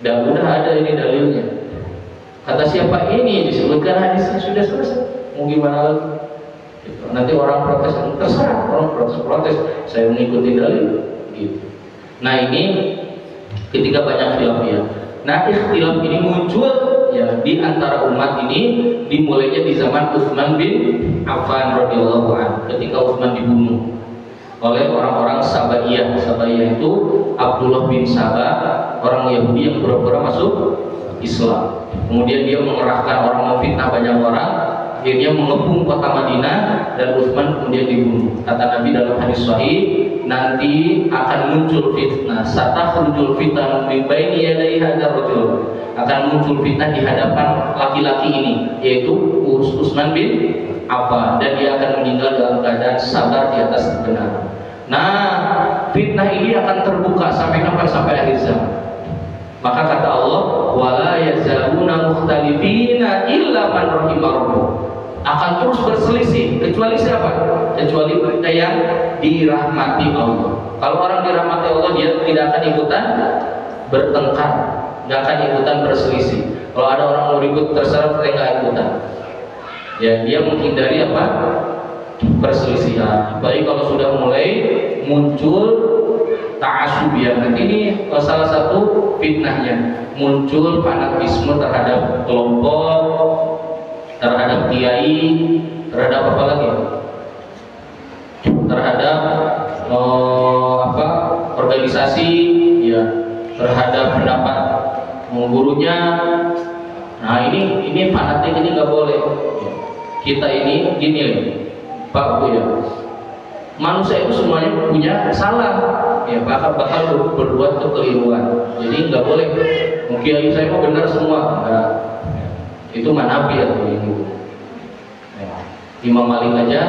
Dan udah ada ini dalilnya. Kata siapa ini disebutkan hadisnya, sudah selesai. Mau gimana lagi? Nanti orang protes, terserah orang protes, saya mengikuti dalil gitu. Nah ini ketika banyak khilafiyah. Nah ikhtilaf ini muncul ya di antara umat ini, dimulainya di zaman Utsman bin Affan radhiyallahu anhu, ketika Utsman dibunuh oleh orang-orang Sabaiyah. Sabaiyah itu Abdullah bin Sabah, orang Yahudi yang pura-pura masuk Islam. Kemudian dia mengerahkan orang memfitnah banyak orang, akhirnya mengepung kota Madinah, dan Utsman kemudian dibunuh. Kata Nabi dalam hadis sahih, nanti akan muncul fitnah, satakhrujul fitnah min baini yaday hadzal rajul, akan muncul fitnah di hadapan laki-laki ini, yaitu Utsman bin Affan, dan dia akan meninggal dalam keadaan sabar di atas kebenaran. Nah, fitnah ini akan terbuka sampai kapan? Sampai akhir zaman. Maka kata Allah, wala yazaluna mukhtalifina illa man rahimah rabbuh, akan terus berselisih kecuali siapa? Kecuali mereka yang dirahmati Allah. Kalau orang dirahmati Allah, dia tidak akan ikutan bertengkar, nggak akan ikutan berselisih. Kalau ada orang mau ribut, terserah, mereka nggak ikutan. Ya, dia menghindari perselisihan. Baik kalau sudah mulai muncul ta'asubian, ini salah satu fitnahnya, muncul fanatisme terhadap kelompok, terhadap kiai, terhadap apa lagi? Terhadap organisasi, ya, terhadap pendapat gurunya. Nah ini fanatik, ini nggak boleh. Kita ini gini Pak Bu ya, manusia itu semuanya punya salah, ya, bakal berbuat kekeliruan. Jadi nggak boleh kiai saya mau benar semua, nah, itu manabi atau ini. Imam Malik aja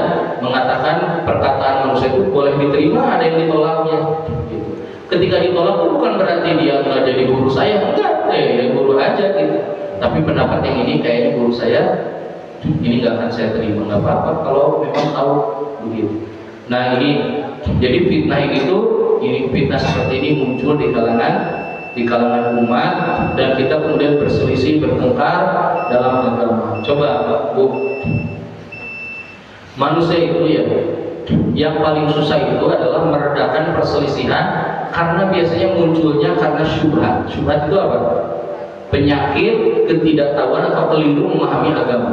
mengatakan perkataan manusia itu boleh diterima, ada yang ditolaknya. Gitu. Ketika ditolak itu bukan berarti dia nggak jadi guru saya, enggak, guru aja gitu. Tapi pendapat yang ini kayaknya guru saya, ini nggak akan saya terima, nggak apa-apa kalau memang tahu begitu. Nah ini, jadi fitnah ini fitnah seperti ini muncul di kalangan umat, dan kita kemudian berselisih, bertengkar dalam agama. Coba Bu, manusia itu ya, yang paling susah itu adalah meredakan perselisihan, karena biasanya munculnya karena syubhat. Syubhat itu apa? Penyakit ketidaktahuan atau keliru memahami agama.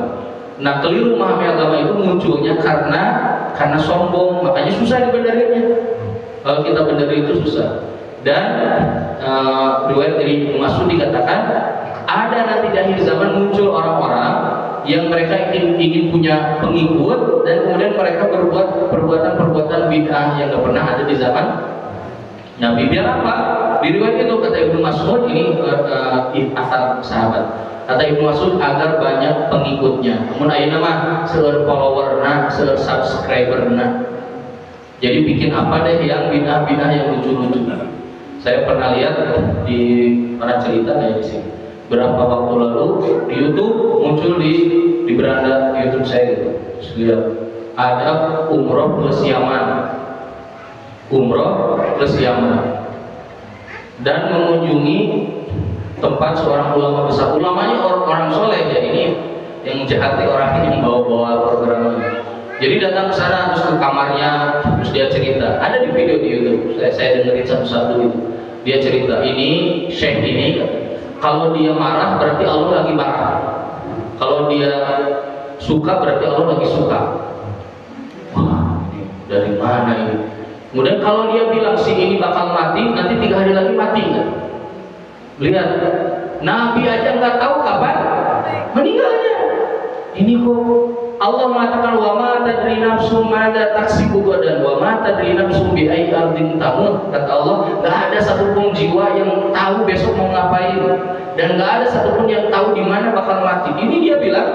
Nah, keliru memahami agama itu munculnya karena sombong, makanya susah dibenerinnya. Kalau kita benerin itu susah. Dan riwayat dari Ibnu Mas'ud dikatakan ada nanti di akhir zaman muncul orang-orang yang mereka ingin punya pengikut, dan kemudian mereka berbuat perbuatan bid'ah yang nggak pernah ada di zaman Nabi. Biar apa? Di riwayat itu kata Ibnu Mas'ud, ini asal sahabat. Kata Ibnu Mas'ud agar banyak pengikutnya. Namun ayeuna mah seueur followerna, seueur subscriberna. Jadi bikin apa deh yang bid'ah yang lucu-lucu. Saya pernah lihat pernah cerita kayak di sini. Berapa waktu lalu di YouTube muncul di beranda YouTube saya gitu. Lihat ada umroh plus Yaman. Umroh plus Yaman. Dan mengunjungi tempat seorang ulama besar. Ulamanya orang soleh ya, ini yang jahati orang ini membawa-bawa program ini. Jadi datang ke sana, terus ke kamarnya, terus dia cerita. Ada di video di YouTube, saya dengerin satu-satu itu. Dia cerita, ini Syekh ini, kalau dia marah berarti Allah lagi marah. Kalau dia suka berarti Allah lagi suka. Wah, ini dari mana ini? Kemudian kalau dia bilang si ini bakal mati, nanti 3 hari lagi mati kan? Lihat, Nabi aja nggak tahu kapan meninggalnya. Ini kok Allah mengatakan wa ma tadri nafsum madza taksibu gadan wa ma tadri nafsum bi ayyi ardin tamut. Kata Allah, nggak ada satupun jiwa yang tahu besok mau ngapain, dan nggak ada satupun yang tahu di mana bakal mati. Ini dia bilang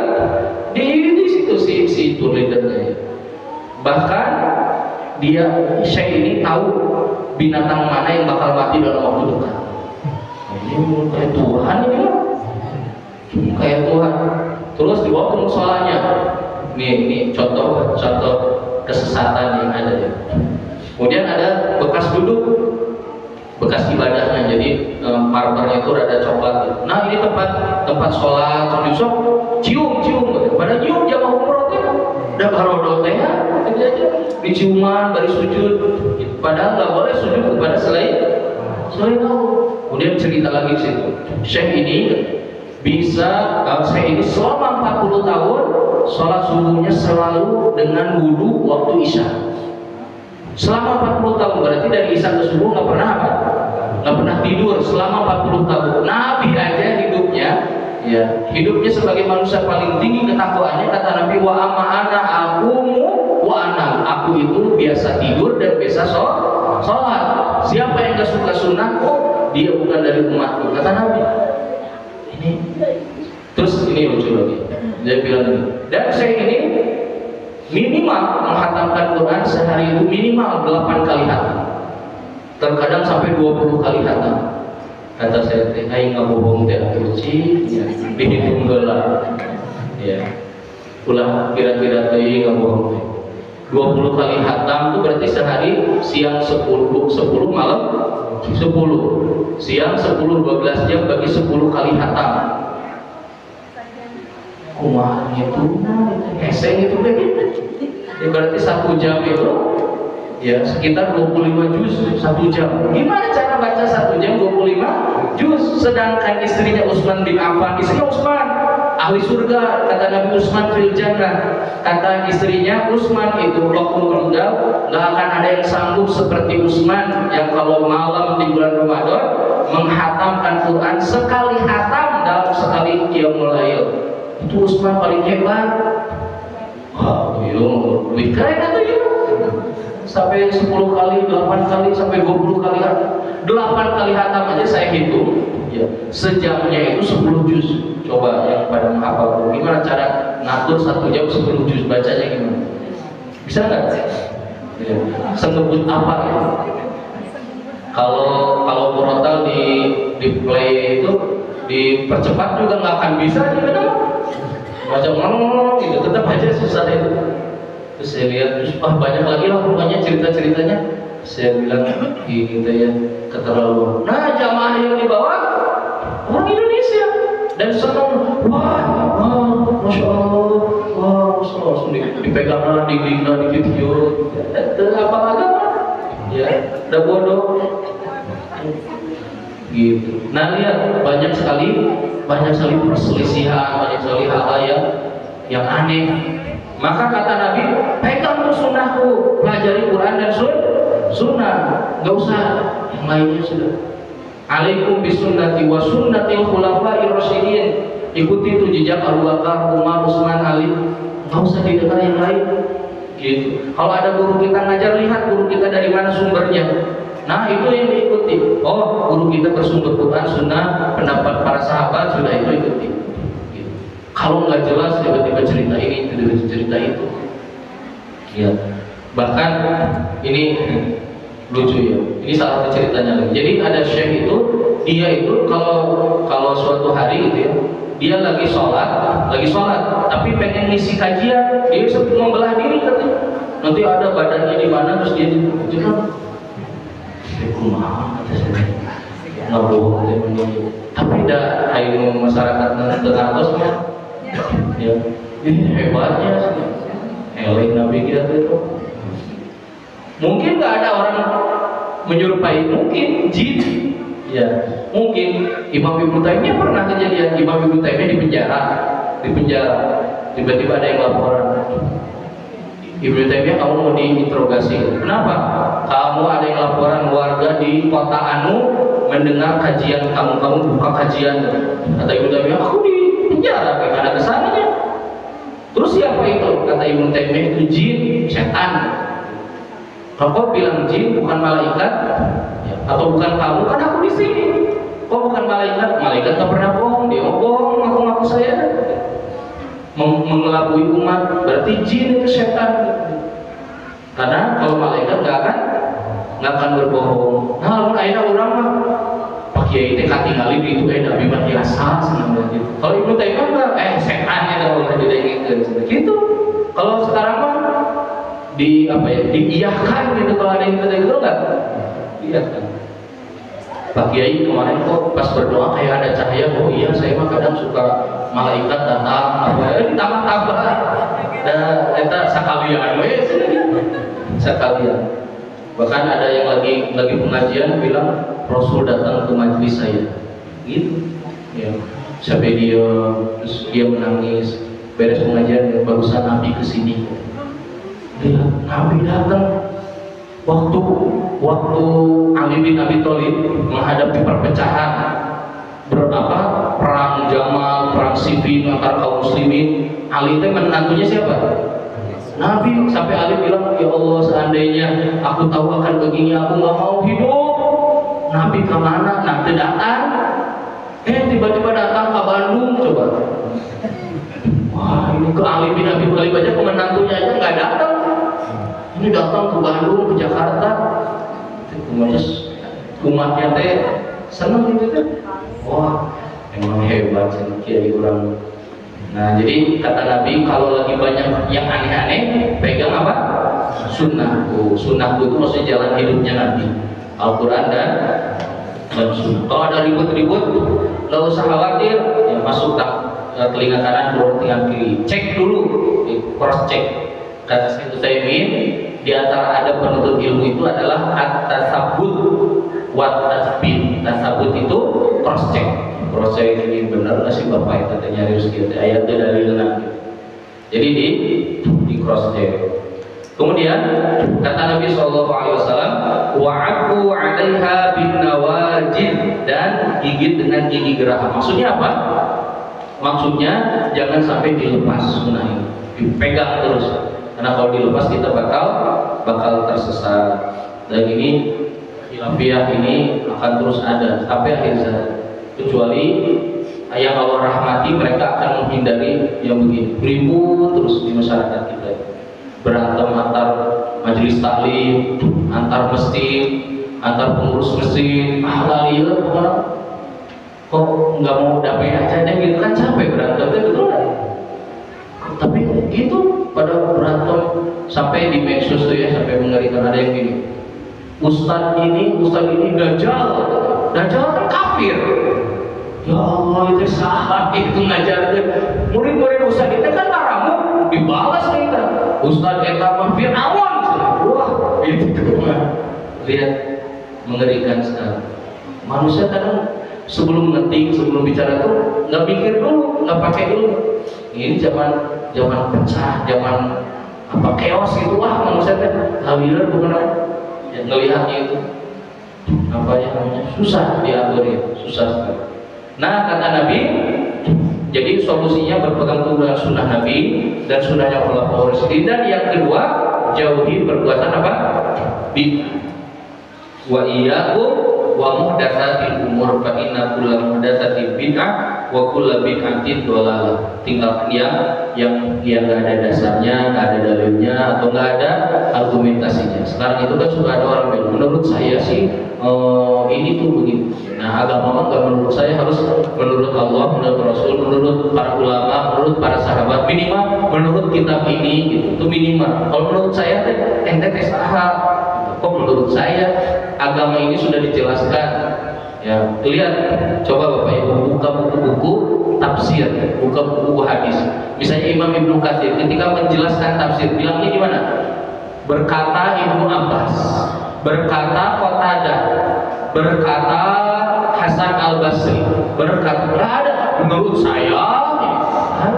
di situ si tour leadernya. Bahkan dia Syekh ini tahu binatang mana yang bakal mati dalam waktu dekat. Ini kayak Tuhan ini loh, kayak Tuhan. Terus dibawa ke musolanya. Ini contoh kesesatan yang ada ya. Kemudian ada bekas duduk, bekas ibadahnya. Jadi marmernya itu rada coklat. Gitu. Nah ini tempat sholat, besok cium. Pada cium jamaah umroh teh, udah barodol teh ya, diciuman, baris sujud. Padahal nggak boleh sujud kepada selain Allah. Kemudian cerita lagi di situ, Syekh ini selama 40 tahun sholat subuhnya selalu dengan wudu waktu isya. Selama 40 tahun, berarti dari isya ke subuh nggak pernah tidur selama 40 tahun. Nabi aja hidupnya sebagai manusia paling tinggi ketakwaannya, kata Nabi, wa amma ana aqumu wa anam. Aku itu biasa tidur dan biasa sholat. Siapa yang gak suka sunnah, dia bukan dari umatku, kata Nabi. Terus ini lucu lagi, dia bilang ini, dan saya ini minimal menghatamkan Quran sehari itu minimal 8 kali hatam, terkadang sampai 20 kali hatam. Kata saya, aing ngabohong teh atuh cing, dihitung gelar, ya, ulah kira-kira teh ngabohong teh. 20 kali hatam itu berarti sehari siang 10 malam 10, siang 10 12 jam bagi 10 kali hatam. kumaha gitu, heseng itu kan. Ya berarti 1 jam itu ya sekitar 25 juz 1 jam. Gimana cara baca 1 jam 25 juz? Sedangkan istrinya Utsman bin Affan, istrinya Utsman ahli surga, kata Nabi Utsman fil jannah. Kata istrinya Utsman itu waktu meninggal nggak akan ada yang sanggup seperti Utsman yang kalau malam di bulan Ramadan menghatamkan Quran sekali hatam dalam sekali qiyamul lail. Itu Utsman paling hebat. Wah, lebih keren atau ya? Sampai 10 kali, 8 kali, sampai 20 kali hatam. 8 kali hatam aja saya hitung ya. Sejamnya itu 10 juz. Coba yang pada menghafal, gimana cara ngatur 1 jam 10 juz, bacanya gimana? Bisa nggak? Ya. Sengebut apa ya? Kalau murotal di play itu dipercepat juga nggak akan bisa gitu. Baca ngomong gitu, tetap aja susah itu. Terus saya lihat, banyak lagi lah pokoknya cerita-ceritanya. Saya bilang gitu ya, keterlaluan. Nah, jamaah yang dibawa orang Indonesia dan senang, masya Allah, langsung dipegang di video, apa agama? Ya, udah bodoh. Gitu. Nah lihat banyak sekali perselisihan, banyak sekali hal-hal yang aneh. Maka kata Nabi, pegang tuh sunnahku, pelajari Quran dan sunnah, nggak usah yang lainnya sudah. Alaikum bisunnati wa sunnatil khulafa'ir rasyidin. Ikuti itu jejak Abu Bakar, Umar, Utsman, Ali. Nggak usah didengar yang lain. Gitu. Kalau ada guru kita ngajar, lihat guru kita dari mana sumbernya. Nah itu yang diikuti. Oh, guru kita bersumber Quran, sunnah, pendapat para sahabat, sudah itu ikuti. Gitu. Kalau nggak jelas tiba-tiba cerita ini, tiba-tiba cerita itu. Ya. Bahkan ini lucu ya. Ini salah satu ceritanya lagi. Jadi ada syekh itu, dia itu kalau suatu hari gitu ya, dia lagi sholat, tapi pengen ngisi kajian, dia bisa membelah diri katanya. Nanti ada badannya di mana, terus dia gitu. Kumaha nggak bohong tapi dah ayo masyarakat terus mah ya ini hebatnya elek Nabi kita itu mungkin nggak ada orang menyerupai, mungkin jin ya, mungkin Imam Ibnu Taimiyah pernah kejadian Imam Ibnu Taimiyah di penjara tiba-tiba ada yang laporan, Ibnu Taimiyah kamu mau diinterogasi. Kenapa? Kamu ada yang laporan warga di kota Anu mendengar kajian kamu buka kajian. Kata Ibnu Taimiyah, aku di penjara, kayak ada kesannya. Terus siapa itu? Kata Ibnu Taimiyah, itu jin, setan. Kau bilang jin bukan malaikat, atau bukan kamu? Kan aku di sini. Kok bukan malaikat? Malaikat tak pernah bohong, dia bohong, ngaku-ngaku saya. Mengelabui umat, berarti jin itu setan. Karena kalau malaikat nggak akan berbohong. Nah, lamun ayeuna urang mah Pak Kiai teh katingali di itu Nabi mah biasa senang gitu. Kalau Ibnu Taimiyah mah setan eta ulah didengkeun gitu. Kalau sekarang mah diiyahkan gitu, kalau ada yang gitu enggak? Diiyahkan. Pak Kiai kemarin kok pas berdoa kayak ada cahaya, oh iya saya mah kadang suka malaikat datang ditambah-tambah dan eta sakalian we sakalian. Bahkan ada yang lagi pengajian bilang Rasul datang ke majelis saya gitu ya, sampai dia menangis beres pengajian, barusan Nabi kesini dia Nabi datang waktu Ali bin Abi Thalib menghadapi perpecahan perang Jamal, perang Siffin antar kaum muslimin. Ali itu menantunya siapa? Nabi. Sampai Ali bilang, ya Allah seandainya aku tahu akan begini aku nggak mau hidup. Nabi kemana? Nanti datang. Tiba-tiba datang ke Bandung, coba. Wah, ini ke Ali bin Abi Thalib aja, ke menantunya aja nggak datang. Ini datang ke Bandung, ke Jakarta. Terus umatnya teh seneng gitu kan. Wah, emang hebat sih kiai orang. Nah, jadi kata Nabi kalau lagi banyak yang aneh-aneh, pegang apa? Sunnahku. Sunnahku itu maksudnya jalan hidupnya Nabi, Al-Quran dan sunnah. Kalau ada ribut-ribut, nggak usah khawatir, ya masuk telinga kanan, keluar telinga kiri. Cek dulu, cross check. Kata Syekh Utsaimin, di antara ada penuntut ilmu itu adalah at-tasabbut wa tasbih. Tasabut itu cross check. Cross check ini benar nggak sih Bapak itu nyari rezeki ayat dalilnya. Jadi di cross check. Kemudian kata Nabi SAW, wa'aku 'alaiha bin nawajid, dan gigit dengan gigi geraham. Maksudnya apa? Maksudnya jangan sampai dilepas sunnah ini, dipegang terus. Karena kalau dilepas kita bakal tersesat. Dan ini khilafiyah ini akan terus ada sampai akhir zaman. Kecuali yang Allah rahmati, mereka akan menghindari yang begini. Ribut terus di masyarakat kita. Berantem antar majelis taklim, antar masjid, antar pengurus masjid. Lalilah kok nggak mau damai aja deh gitu kan, capek berantem gitu. Tapi gitu pada berantem sampai di medsos tuh ya, sampai mengerikan. Ada yang gini, Ustadz ini dajjal kan kafir. Ya Allah, itu salah itu ngajar murid-murid Ustadz itu kan haramu, dibalas kita. Ustadz kita mah Fir'aun. Wah, itu tuh. Lihat, mengerikan sekali. Manusia kadang sebelum ngetik, sebelum bicara tuh nggak pikir dulu, nggak pakai dulu. Ini zaman pecah, zaman apa chaos gitu. Wah, manusia teh hawiler bukan ya, ngelihatnya itu apa ya namanya, susah diatur ya, susah sekali. Nah, kata Nabi, jadi solusinya berpegang teguh dengan sunnah Nabi dan sunnahnya Khulafaur Rasyidin. Dan yang kedua, jauhi perbuatan apa? Bid'ah. Wa iyyakum wa muhdatsatil umur, fa inna kulla muhdatsatin bid'ah wa kullu bid'atin dhalalah. Tinggalkan yang nggak ada dasarnya, nggak ada dalilnya, atau nggak ada argumentasinya. Sekarang itu kan suka ada orang bilang, menurut saya sih ini tuh begini. Nah, agama nggak menurut saya, harus menurut Allah, menurut Rasul, menurut para ulama, menurut para sahabat, minimal menurut kitab ini gitu. Itu minimal. Kalau menurut saya ente tes kok menurut saya agama ini sudah dijelaskan. Ya, lihat, coba Bapak Ibu buka buku-buku tafsir, buka buku hadis. Misalnya Imam Ibnu Katsir ketika menjelaskan tafsir, bilangnya gimana? Berkata Ibnu Abbas, berkata Qatadah, berkata Hasan Al-Basri, berkata, ada menurut saya,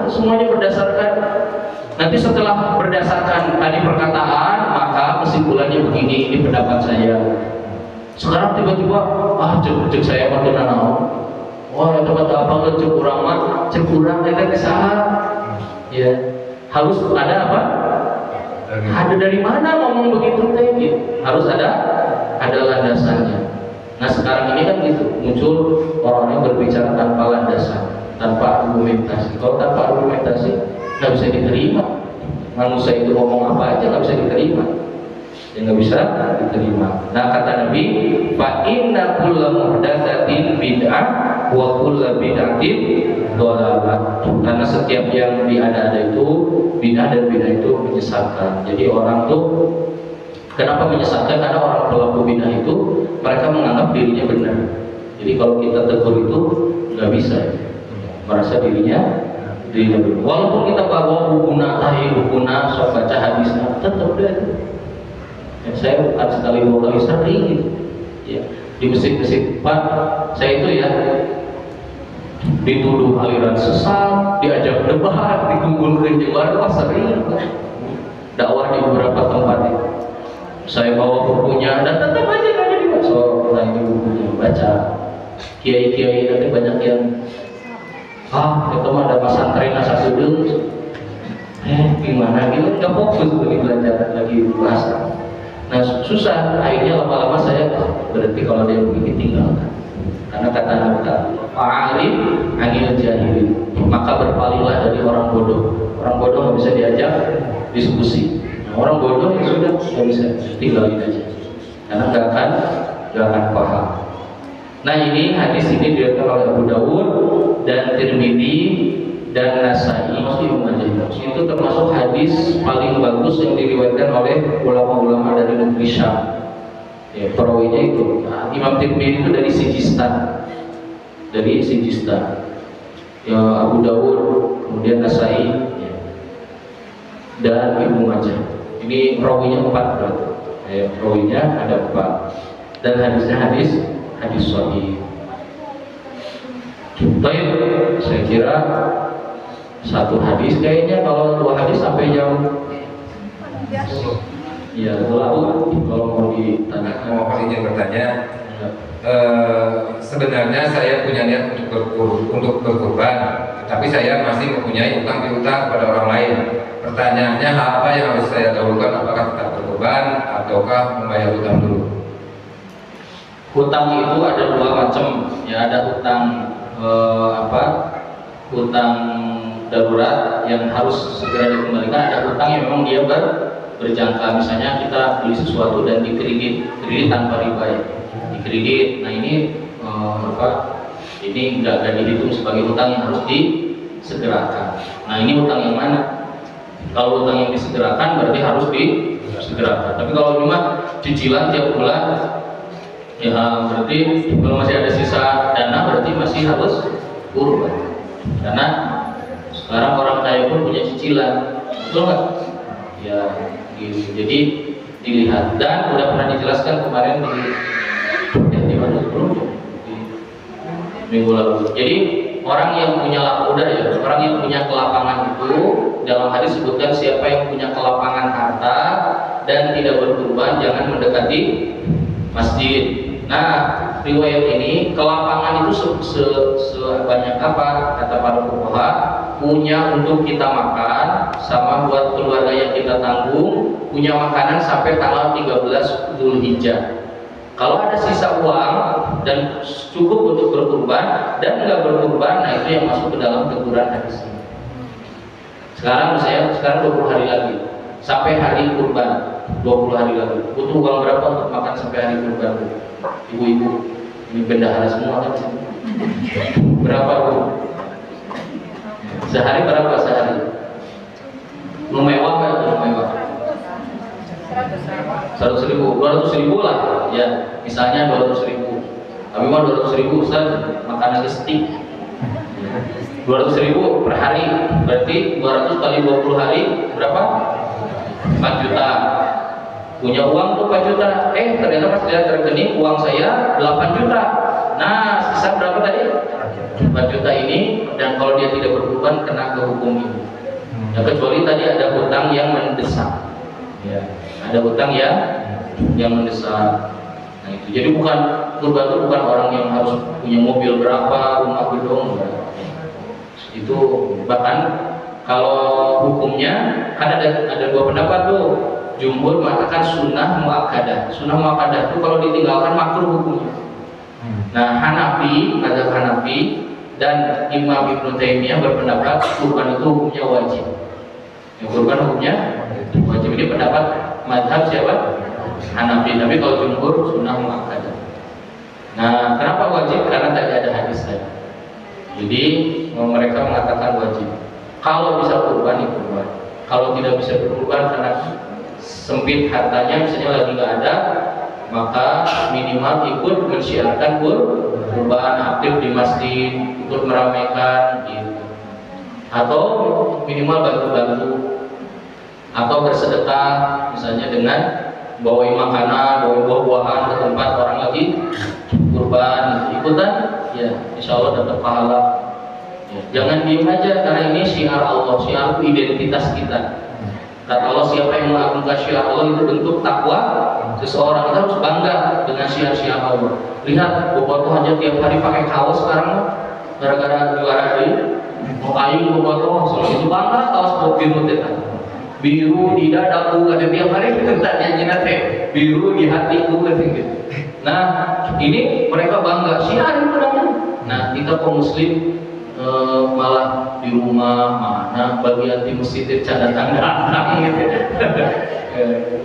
semuanya berdasarkan. Nanti setelah berdasarkan tadi perkataan, maka kesimpulannya begini, ini pendapat saya. Sekarang tiba-tiba, cek saya mah teu naon. Wah, tempat apa cek urang mah, cek urang eta saha? Ya, harus ada apa? Ada dari mana ngomong begitu teh gitu. Harus ada landasannya. Nah, sekarang ini kan gitu, muncul orang yang berbicara tanpa landasan, tanpa argumentasi. Kalau tanpa argumentasi nggak bisa diterima. Manusia itu ngomong apa aja nggak bisa diterima. Ya nggak bisa diterima. Nah, kata Nabi, fa inna kulla muhdatsatin bid'ah wa kulla bid'atin dhalalah. Karena setiap yang diada-ada itu bid'ah, dan bid'ah itu menyesatkan. Jadi orang tuh kenapa menyesatkan? Karena orang pelaku bid'ah itu mereka menganggap dirinya benar. Jadi kalau kita tegur itu nggak bisa, merasa dirinya benar. Walaupun kita bawa buku sok baca hadisnya, tetap deh. Ya, saya bukan sekali dua kali sering gitu. Ya, di masjid-masjid Pak, saya itu ya dituduh aliran sesat, diajak debat, dikumpulkan jemaah, sering dakwah di beberapa tempat itu. Saya bawa bukunya dan tetap aja nggak jadi masuk. Nah, ini bukunya baca. Kiai-kiai nanti banyak yang itu mah ada pesantren asal sudut. Gimana gitu, nggak fokus lagi belajar, lagi bahasa. Nah, susah. Akhirnya lama-lama saya berarti kalau dia begini tinggalkan. Karena kata Nabi, fa'alim anil jahilin, maka berpalinglah dari orang bodoh. Orang bodoh nggak bisa diajak diskusi. Nah, orang bodoh yang sudah nggak bisa, tinggalin aja. Karena nggak akan paham. Nah, ini hadis ini diriwayatkan oleh Abu Dawud dan Tirmidzi dan Nasai. Itu termasuk hadis paling bagus yang diriwayatkan oleh ulama-ulama dari negeri Syam. Ya, perawinya itu Imam Tirmidzi itu dari Sijistan. ya, Abu Dawud, kemudian Nasai, ya, dan Ibnu Majah. Ini rawinya 4 berarti. Rawinya ada 4 dan hadisnya hadis sahih. Baik, saya kira 1 hadis kayaknya, kalau 2 hadis sampai jauh. Ya, kalau mau ditanya. Mau izin bertanya. Sebenarnya saya punya niat untuk berkurban, tapi saya masih mempunyai utang piutang kepada orang lain. Pertanyaannya, apa yang harus saya dahulukan? Apakah tetap berkurban ataukah membayar hutang dulu? Hutang itu ada 2 macam, ya, ada hutang hutang darurat yang harus segera dikembalikan, ada hutang yang memang dia berjangka. Misalnya kita beli sesuatu dan dikredit tanpa riba, ya, dikredit. Nah ini ini nggak dihitung sebagai hutang yang harus disegerakan. Nah ini hutang yang mana? Kalau hutang yang disegerakan berarti harus disegerakan. Tapi kalau cuma cicilan tiap bulan, ya berarti kalau masih ada sisa dana berarti masih harus kurban. Karena sekarang orang kaya pun punya cicilan, betul nggak? Ya, gitu. Jadi dilihat, dan udah pernah dijelaskan kemarin di mana di minggu lalu. Jadi orang yang punya orang yang punya kelapangan itu, dalam hadis sebutkan siapa yang punya kelapangan harta dan tidak berkurban jangan mendekati masjid. Nah, riwayat ini kelapangan itu sebanyak apa? Kata para fuqaha, punya untuk kita makan sama buat keluarga yang kita tanggung, punya makanan sampai tanggal 13 Dzulhijjah. Kalau ada sisa uang dan cukup untuk berkurban dan nggak berkurban, nah itu yang masuk ke dalam teguran hadis ini. Sekarang 20 hari lagi sampai hari kurban, 20 hari lagi. Butuh uang berapa untuk makan sampai hari kurban? Ibu-ibu, ini bendahara semua kan? Berapa, Bu? Sehari berapa sehari? Lu mewah nggak? Lu mewah? 100.000, 200.000 lah, ya. Misalnya 200.000. Tapi mah 200.000 Ustaz makan aja steak. 200.000 per hari, berarti 200 kali 20 hari berapa? 4 juta. Punya uang tuh 4 juta. Ternyata pas lihat rekening uang saya 8 juta. Nah, sisa berapa tadi? 4 juta ini, dan kalau dia tidak berkurban kena ke hukum ini. Ya, kecuali tadi ada hutang yang mendesak. Ya, ada hutang yang mendesak. Nah itu. Jadi kurban itu bukan orang yang harus punya mobil berapa, rumah gedung. Itu bahkan kalau hukumnya kan ada 2 pendapat tuh. Jumhur mengatakan sunnah muakkadah. Sunnah muakkadah itu kalau ditinggalkan makruh hukumnya. Nah, mazhab Hanafi dan Imam Ibnu Taimiyah berpendapat kurban itu hukumnya wajib. Kurban hukumnya wajib. Ini pendapat mazhab siapa? Hanafi. Tapi kalau jumhur sunnah muakkadah. Nah, kenapa wajib? Karena tadi ada hadis tadi. Jadi mereka mengatakan wajib. Kalau bisa kurban, ya kurban. Kalau tidak bisa berkurban karena sempit hartanya, misalnya lagi nggak ada, maka minimal ikut mensyiarkan kurban, aktif di masjid, ikut meramaikan, gitu. Atau minimal bantu-bantu, atau bersedekah, misalnya dengan bawain makanan, bawain buah-buahan ke tempat orang lagi kurban, ikutan, ya insya Allah dapat pahala. Ya, jangan diem aja, karena ini syiar Allah, syiar itu identitas kita. Kata Allah, siapa yang mengagungkan syiar Allah itu bentuk takwa seseorang. Kita harus bangga dengan syiar-syiar Allah. Lihat, bobotoh aja tiap hari pakai kaos sekarang, gara-gara juara ini. Mau kayu bobotoh, soalnya itu bangga kaos biru teh. Biru di dadaku, ada tiap hari kita nyanyi nate. Biru di hatiku, gitu. Nah, ini mereka bangga syiar itu namanya. Nah, kita kaum muslim malah di rumah mana bagian di masjid datang gitu.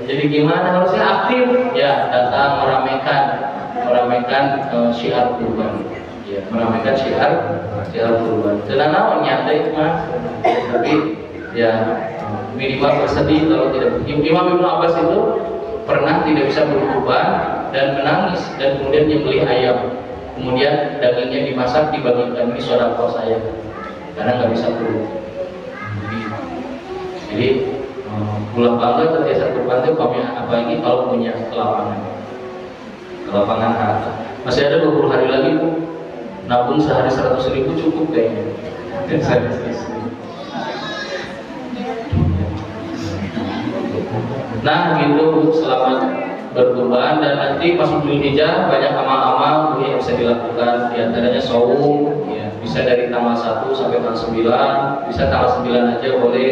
Jadi gimana, harusnya aktif ya, datang meramaikan syiar kurban, ya meramaikan syiar kurban. Karena naon nyantai mah, tapi ya minimal bersedih kalau tidak. Imam Ibnu Abbas itu pernah tidak bisa berkurban dan menangis, dan kemudian dia beli ayam. Kemudian dagingnya dimasak, dibagikan, ini sedekah saya. karena nggak bisa turun. Jadi pulang bangga terbiasa kurban itu apalagi kalau punya kelapangan harta. Masih ada 20 hari lagi tuh, nabung sehari 100.000 cukup kayaknya. Nah gitu, selamat berkurban. Dan nanti pas Dzulhijjah banyak amal-amal yang bisa dilakukan, diantaranya saum ya, bisa dari tanggal 1 sampai tanggal 9, bisa tanggal 9 aja boleh,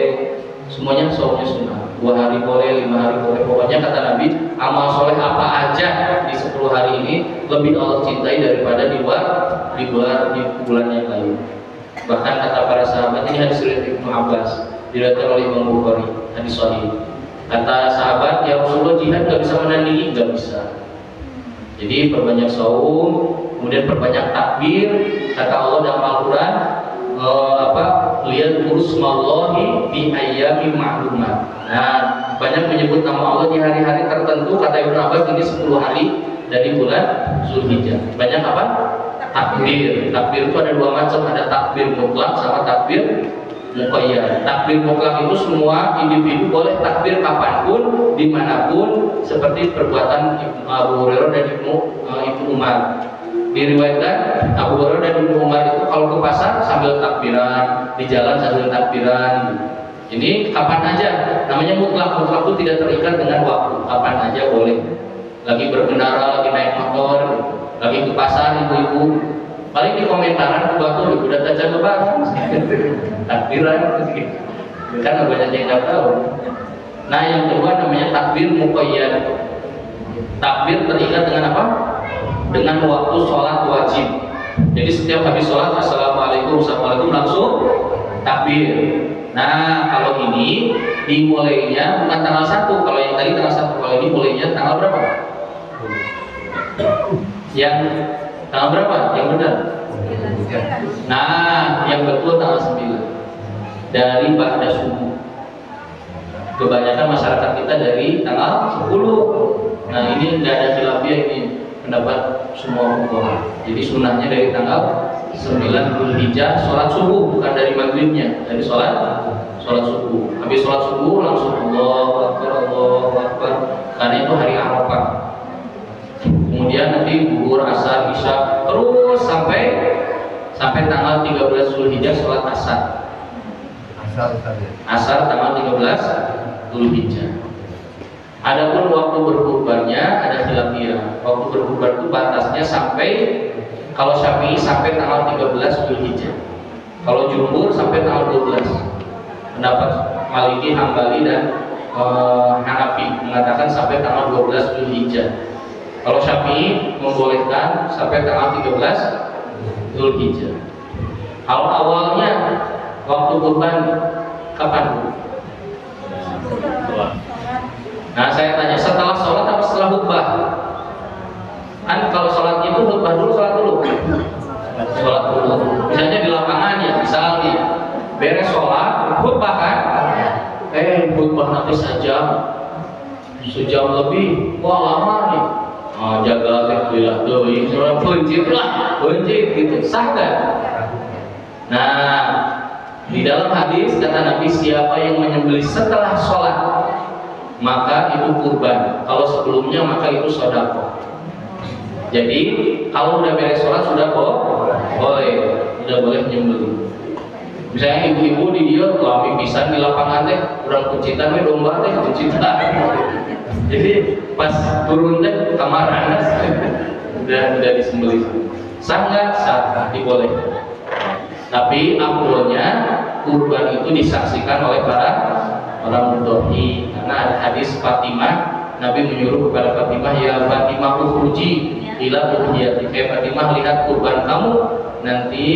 semuanya saumnya sunnah. 2 hari boleh, 5 hari boleh, pokoknya kata Nabi amal soleh apa aja di 10 hari ini lebih Allah cintai daripada di bulan yang lain. Bahkan kata para sahabat, ini hadis riwayat Ibnu Abbas diriwayatkan oleh Imam Bukhari, hadis sahih. Kata sahabat, ya Rasulullah, jihad gak bisa menandingi, gak bisa. Jadi perbanyak saum, kemudian perbanyak takbir. Kata Allah dalam Al-Quran, lihat urusmallahi bi ayyami ma'lumat. Nah, banyak menyebut nama Allah di hari-hari tertentu. Kata Ibnu Abbas, ini 10 hari dari bulan Dzulhijjah. Banyak apa? Takbir. Takbir itu ada 2 macam, ada takbir mutlak sama takbir muqayyad. Takbir mutlak itu semua individu boleh takbir kapanpun, dimanapun, seperti perbuatan Abu Hurairah dan Ibnu Umar. Diriwayatkan Abu Hurairah dan Ibnu Umar itu kalau ke pasar sambil takbiran, di jalan sambil takbiran. Ini kapan aja, namanya mutlak. Mutlak itu tidak terikat dengan waktu, kapan aja boleh. Lagi berkendara, lagi naik motor, lagi ke pasar, ibu-ibu paling di komentaran tuh udah tajam apa takbiran gitu. Kan banyak yang nggak tahu. Nah yang kedua namanya takbir muqayyad. Takbir terikat dengan apa? Dengan waktu sholat wajib. Jadi setiap habis sholat assalamualaikum langsung takbir. Nah kalau ini dimulainya bukan tanggal 1. Kalau yang tadi tanggal 1, kalau ini mulainya tanggal berapa? Yang tanggal berapa? Yang benar? Nah, yang betul tanggal 9 dari ba'da subuh. Kebanyakan masyarakat kita dari tanggal 10. Nah, ini tidak ada khilafiyah, ini pendapat semua ulama. Jadi sunnahnya dari tanggal 9 Dzulhijjah sholat subuh, bukan dari maghribnya, dari sholat subuh. Habis sholat subuh langsung Allahu Akbar, karena itu hari Arafah. Kemudian nanti zuhur, asar, isya, terus sampai tanggal 13 Dzulhijjah sholat asar. Asar tanggal 13 Dzulhijjah. Adapun waktu berkurbannya ada khilafiyah. Waktu berkurban itu batasnya sampai, kalau Syafi'i sampai tanggal 13 Dzulhijjah. Kalau jumhur sampai tanggal 12. Pendapat Maliki, Hambali dan Hanafi mengatakan sampai tanggal 12 Dzulhijjah. Kalau Syafi'i membolehkan sampai tanggal 13 Dzulhijjah. Kalau awalnya waktu kurban kapan? Nah saya tanya, setelah sholat atau setelah khutbah? Kan kalau sholat itu khutbah dulu, sholat dulu. Sholat dulu. Misalnya di lapangan ya, misalnya beres sholat, khutbah kan? Khutbah nanti sejam lebih, wah lama nih. Jaga tekbilah doi, surah pencit gitu, sah gak? Nah, di dalam hadis kata Nabi, siapa yang menyembelih setelah sholat maka itu kurban. Kalau sebelumnya maka itu sedekah. Jadi kalau udah beres sholat sudah udah boleh nyembelih. Misalnya ibu-ibu di dia lami pisan di lapangan teh, kurang kuncitan domba teh kuncitan. Jadi pas turun teh kamaran udah disembelih. Sah nggak? Sah, dibolehkan. Tapi afdolnya kurban itu disaksikan oleh para mudhohi, karena ada hadis Fatimah, Nabi menyuruh kepada Fatimah, ya Fatimah ukhruji ila udhiyati. Fatimah, lihat kurban kamu nanti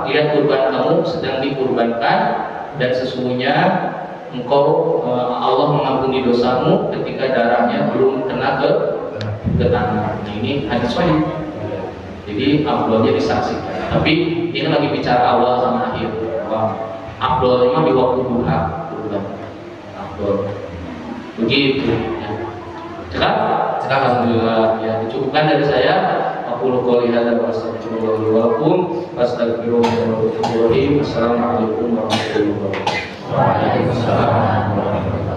lihat kurban kamu sedang dikurbankan, dan sesungguhnya engkau Allah mengampuni dosamu ketika darahnya belum kena ke tanah. Ini hadis sahih. Jadi afdolnya disaksikan. Tapi ini lagi bicara awal sama akhir. Afdolnya di waktu duha. Afdol. Begitu. Ya. Alhamdulillah. Ya, dicukupkan dari saya. Aqulu qouli hadza wa astaghfirullah li wa lakum fastaghfiruhu innahu ghafurur rahim. Assalamualaikum warahmatullahi wabarakatuh. Waalaikumsalam warahmatullahi wabarakatuh.